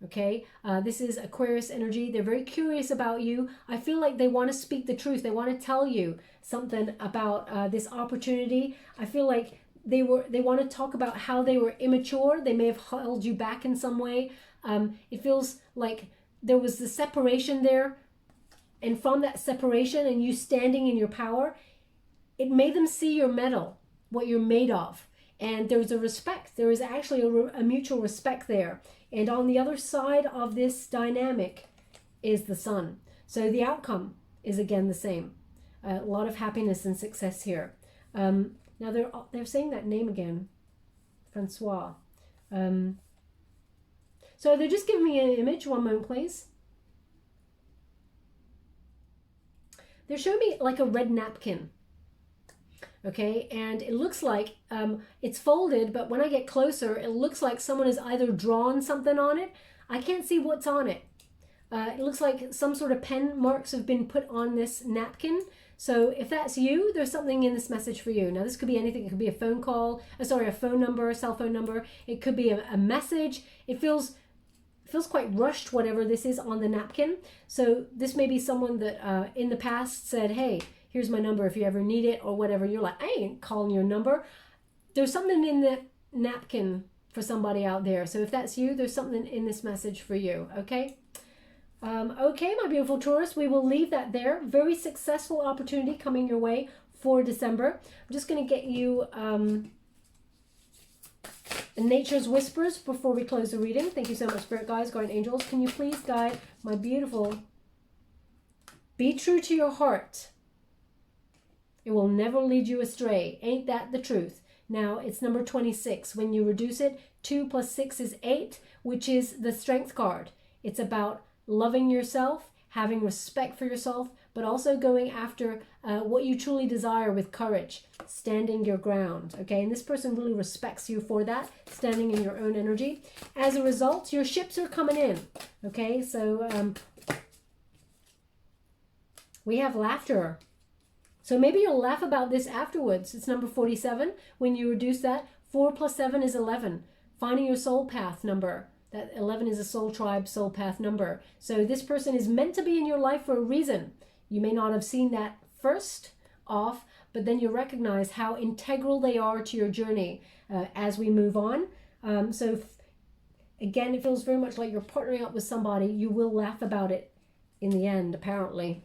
Okay, this is Aquarius energy. They're very curious about you. I feel like they want to speak the truth. They want to tell you something about this opportunity. I feel like they want to talk about how they were immature. They may have held you back in some way. It feels like there was the separation there, and from that separation and you standing in your power, it made them see your mettle, what you're made of, and there's a respect. There is actually a mutual respect there. And on the other side of this dynamic is the Sun. So the outcome is again the same. A lot of happiness and success here. Now they're saying that name again, Francois. So they're just giving me an image. One moment, please. They're showing me like a red napkin. Okay, and it looks like it's folded, but when I get closer, it looks like someone has either drawn something on it. I can't see what's on it. It looks like some sort of pen marks have been put on this napkin. So if that's you, there's something in this message for you. Now, this could be anything. It could be a phone call, a phone number, a cell phone number. It could be a message. It feels quite rushed, whatever this is on the napkin. So this may be someone that in the past said, hey, here's my number if you ever need it, or whatever. You're like, I ain't calling your number. There's something in that napkin for somebody out there. So if that's you, there's something in this message for you, okay? Okay, my beautiful Taurus, we will leave that there. Very successful opportunity coming your way for December. I'm just going to get you Nature's Whispers before we close the reading. Thank you so much, Spirit Guides, Guardian Angels. Can you please guide my beautiful... Be true to your heart. It will never lead you astray. Ain't that the truth? Now, it's number 26. When you reduce it, 2 plus 6 is 8, which is the Strength card. It's about loving yourself, having respect for yourself, but also going after what you truly desire with courage, standing your ground, okay? And this person really respects you for that, standing in your own energy. As a result, your ships are coming in, okay? So we have laughter. So maybe you'll laugh about this afterwards. It's number 47. When you reduce that, 4 plus 7 is 11. Finding your soul path number. That 11 is a soul tribe, soul path number. So this person is meant to be in your life for a reason. You may not have seen that first off, but then you recognize how integral they are to your journey as we move on. So again, it feels very much like you're partnering up with somebody. You will laugh about it in the end, apparently.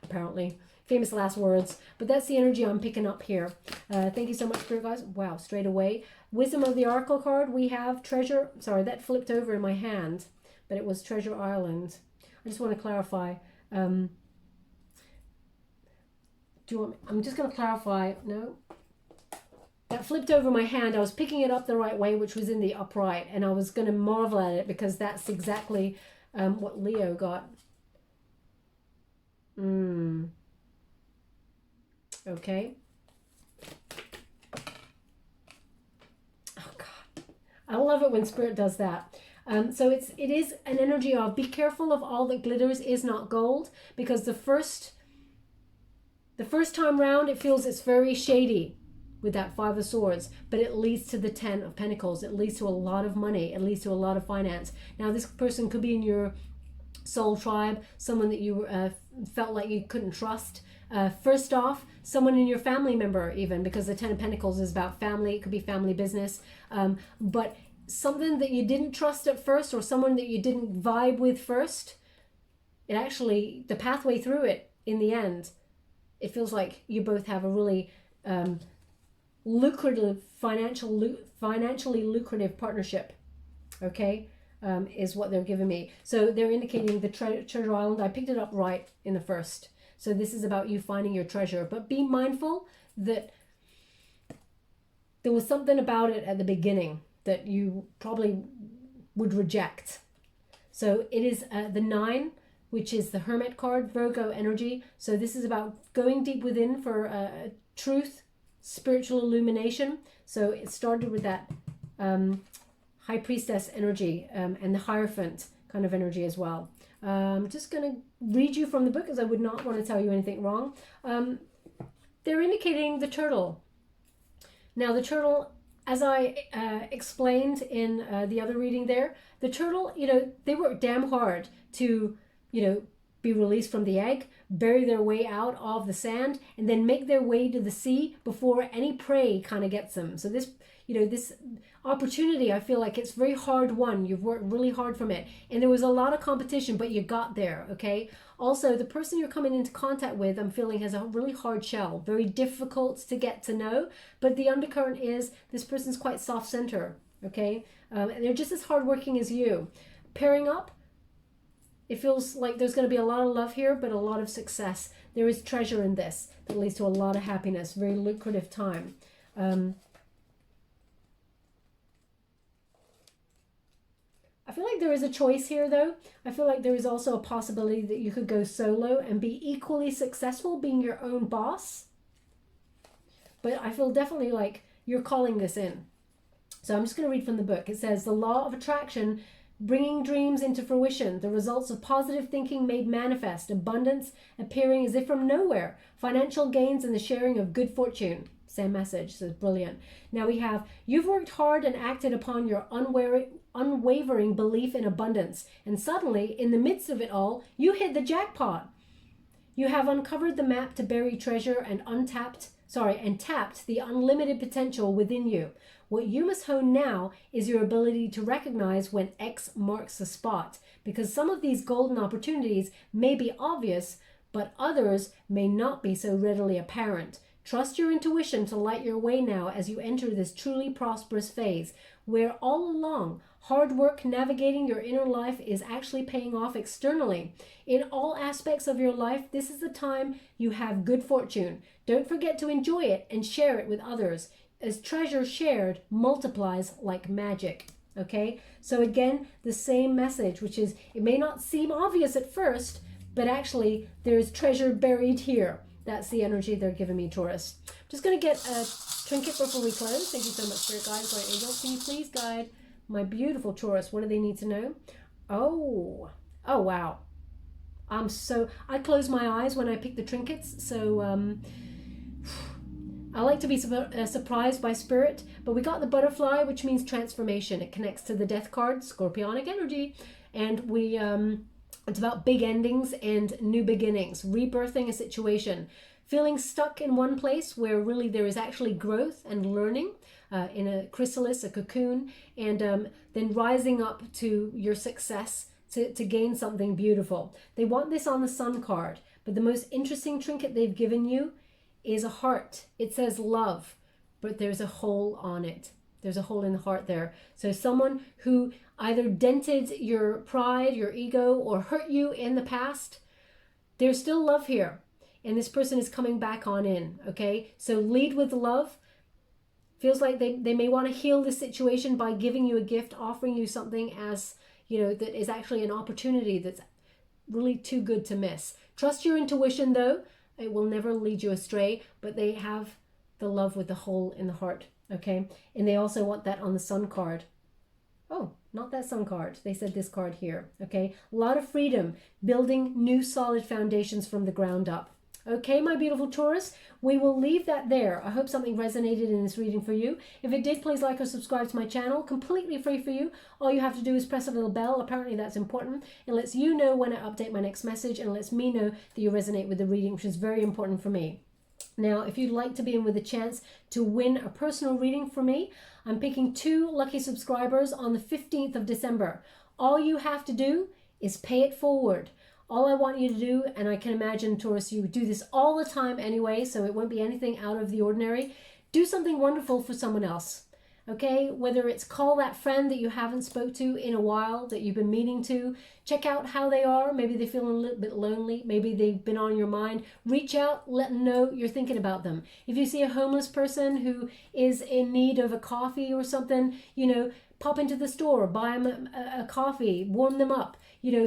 Apparently. Famous last words. But that's the energy I'm picking up here. Thank you so much, Spirit guys. Wow, straight away. Wisdom of the Oracle card, we have Treasure. Sorry, that flipped over in my hand, but it was Treasure Island. I just want to clarify. Do you want? I'm just going to clarify. No. That flipped over my hand. I was picking it up the right way, which was in the upright, and I was going to marvel at it because that's exactly what Leo got. Okay. Oh God, I love it when Spirit does that. So it is an energy of be careful of all that glitters is not gold, because the first time round it feels it's very shady with that Five of Swords, but it leads to the Ten of Pentacles. It leads to a lot of money. It leads to a lot of finance. Now this person could be in your soul tribe, someone that you felt like you couldn't trust. First off, someone in your family member even, because the Ten of Pentacles is about family. It could be family business. But something that you didn't trust at first, or someone that you didn't vibe with first, it actually, the pathway through it, in the end, it feels like you both have a really lucrative, financially lucrative partnership. Okay? Is what they're giving me. So they're indicating the treasure island. I picked it up right in the first. So this is about you finding your treasure. But be mindful that there was something about it at the beginning that you probably would reject. So it is the 9, which is the Hermit card, Virgo energy. So this is about going deep within for truth, spiritual illumination. So it started with that High Priestess energy and the Hierophant kind of energy as well. I'm just going to read you from the book, as I would not want to tell you anything wrong. They're indicating the turtle. Now the turtle, as I explained in the other reading there, the turtle, you know, they work damn hard to, you know, be released from the egg, bury their way out of the sand, and then make their way to the sea before any prey kind of gets them. So this, you know, this opportunity, I feel like it's very hard won. You've worked really hard from it. And there was a lot of competition, but you got there, okay? Also, the person you're coming into contact with, I'm feeling, has a really hard shell. Very difficult to get to know. But the undercurrent is this person's quite soft-centered, okay? And they're just as hardworking as you. Pairing up, it feels like there's going to be a lot of love here, but a lot of success. There is treasure in this that leads to a lot of happiness. Very lucrative time. I feel like there is a choice here, though. I feel like there is also a possibility that you could go solo and be equally successful being your own boss. But I feel definitely like you're calling this in. So I'm just going to read from the book. It says, the law of attraction, bringing dreams into fruition, the results of positive thinking made manifest, abundance appearing as if from nowhere, financial gains and the sharing of good fortune. Same message, so it's brilliant. Now we have, you've worked hard and acted upon your unwavering belief in abundance, and suddenly, in the midst of it all, you hit the jackpot. You have uncovered the map to bury treasure and tapped the unlimited potential within you. What you must hone now is your ability to recognize when X marks the spot, because some of these golden opportunities may be obvious, but others may not be so readily apparent. Trust your intuition to light your way now as you enter this truly prosperous phase, where all along, hard work navigating your inner life is actually paying off externally. In all aspects of your life, this is the time you have good fortune. Don't forget to enjoy it and share it with others, as treasure shared multiplies like magic. Okay, so again, the same message, which is, it may not seem obvious at first, but actually there's treasure buried here. That's the energy they're giving me, Taurus. I'm just going to get a trinket before we close. Thank you so much, Spirit Guides, Guardian Angels. Can you please guide my beautiful Taurus? What do they need to know? Oh wow. I close my eyes when I pick the trinkets, so I like to be surprised by Spirit. But we got the butterfly, which means transformation. It connects to the death card, scorpionic energy, and we it's about big endings and new beginnings, rebirthing a situation, feeling stuck in one place where really there is actually growth and learning in a chrysalis, a cocoon, and then rising up to your success to gain something beautiful. They want this on the Sun card, but the most interesting trinket they've given you is a heart. It says love, but there's a hole on it. There's a hole in the heart there. So someone who either dented your pride, your ego, or hurt you in the past, there's still love here. And this person is coming back on in, okay? So lead with love. Feels like they may want to heal this situation by giving you a gift, offering you something as, that is actually an opportunity that's really too good to miss. Trust your intuition, though. It will never lead you astray, but they have the love with the hole in the heart, okay? And they also want that on the Sun card. Oh, not that Sun card. They said this card here, okay? A lot of freedom, building new solid foundations from the ground up. Okay, my beautiful Taurus, we will leave that there. I hope something resonated in this reading for you. If it did, please like or subscribe to my channel. Completely free for you. All you have to do is press a little bell. Apparently that's important. It lets you know when I update my next message and lets me know that you resonate with the reading, which is very important for me. Now, if you'd like to be in with a chance to win a personal reading from me, I'm picking 2 lucky subscribers on the 15th of December. All you have to do is pay it forward. All I want you to do, and I can imagine, Taurus, you do this all the time anyway, so it won't be anything out of the ordinary. Do something wonderful for someone else, okay? Whether it's call that friend that you haven't spoke to in a while, that you've been meaning to, check out how they are. Maybe they're feeling a little bit lonely. Maybe they've been on your mind. Reach out, let them know you're thinking about them. If you see a homeless person who is in need of a coffee or something, pop into the store, buy them a coffee, warm them up,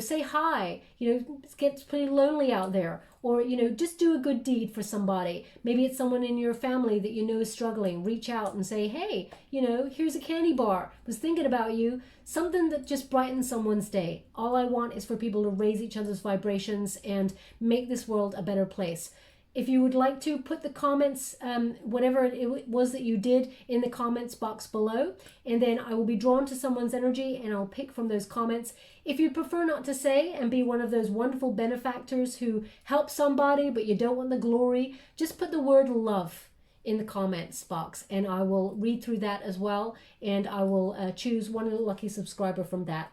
say hi, it gets pretty lonely out there. Or, just do a good deed for somebody. Maybe it's someone in your family that is struggling. Reach out and say, hey, here's a candy bar. Was thinking about you. Something that just brightens someone's day. All I want is for people to raise each other's vibrations and make this world a better place. If you would like to, put the comments, whatever it was that you did, in the comments box below, and then I will be drawn to someone's energy and I'll pick from those comments. If you prefer not to say and be one of those wonderful benefactors who help somebody but you don't want the glory, just put the word love in the comments box and I will read through that as well, and I will choose one lucky subscriber from that.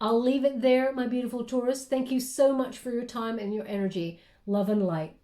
I'll leave it there, my beautiful Taurus. Thank you so much for your time and your energy. Love and light.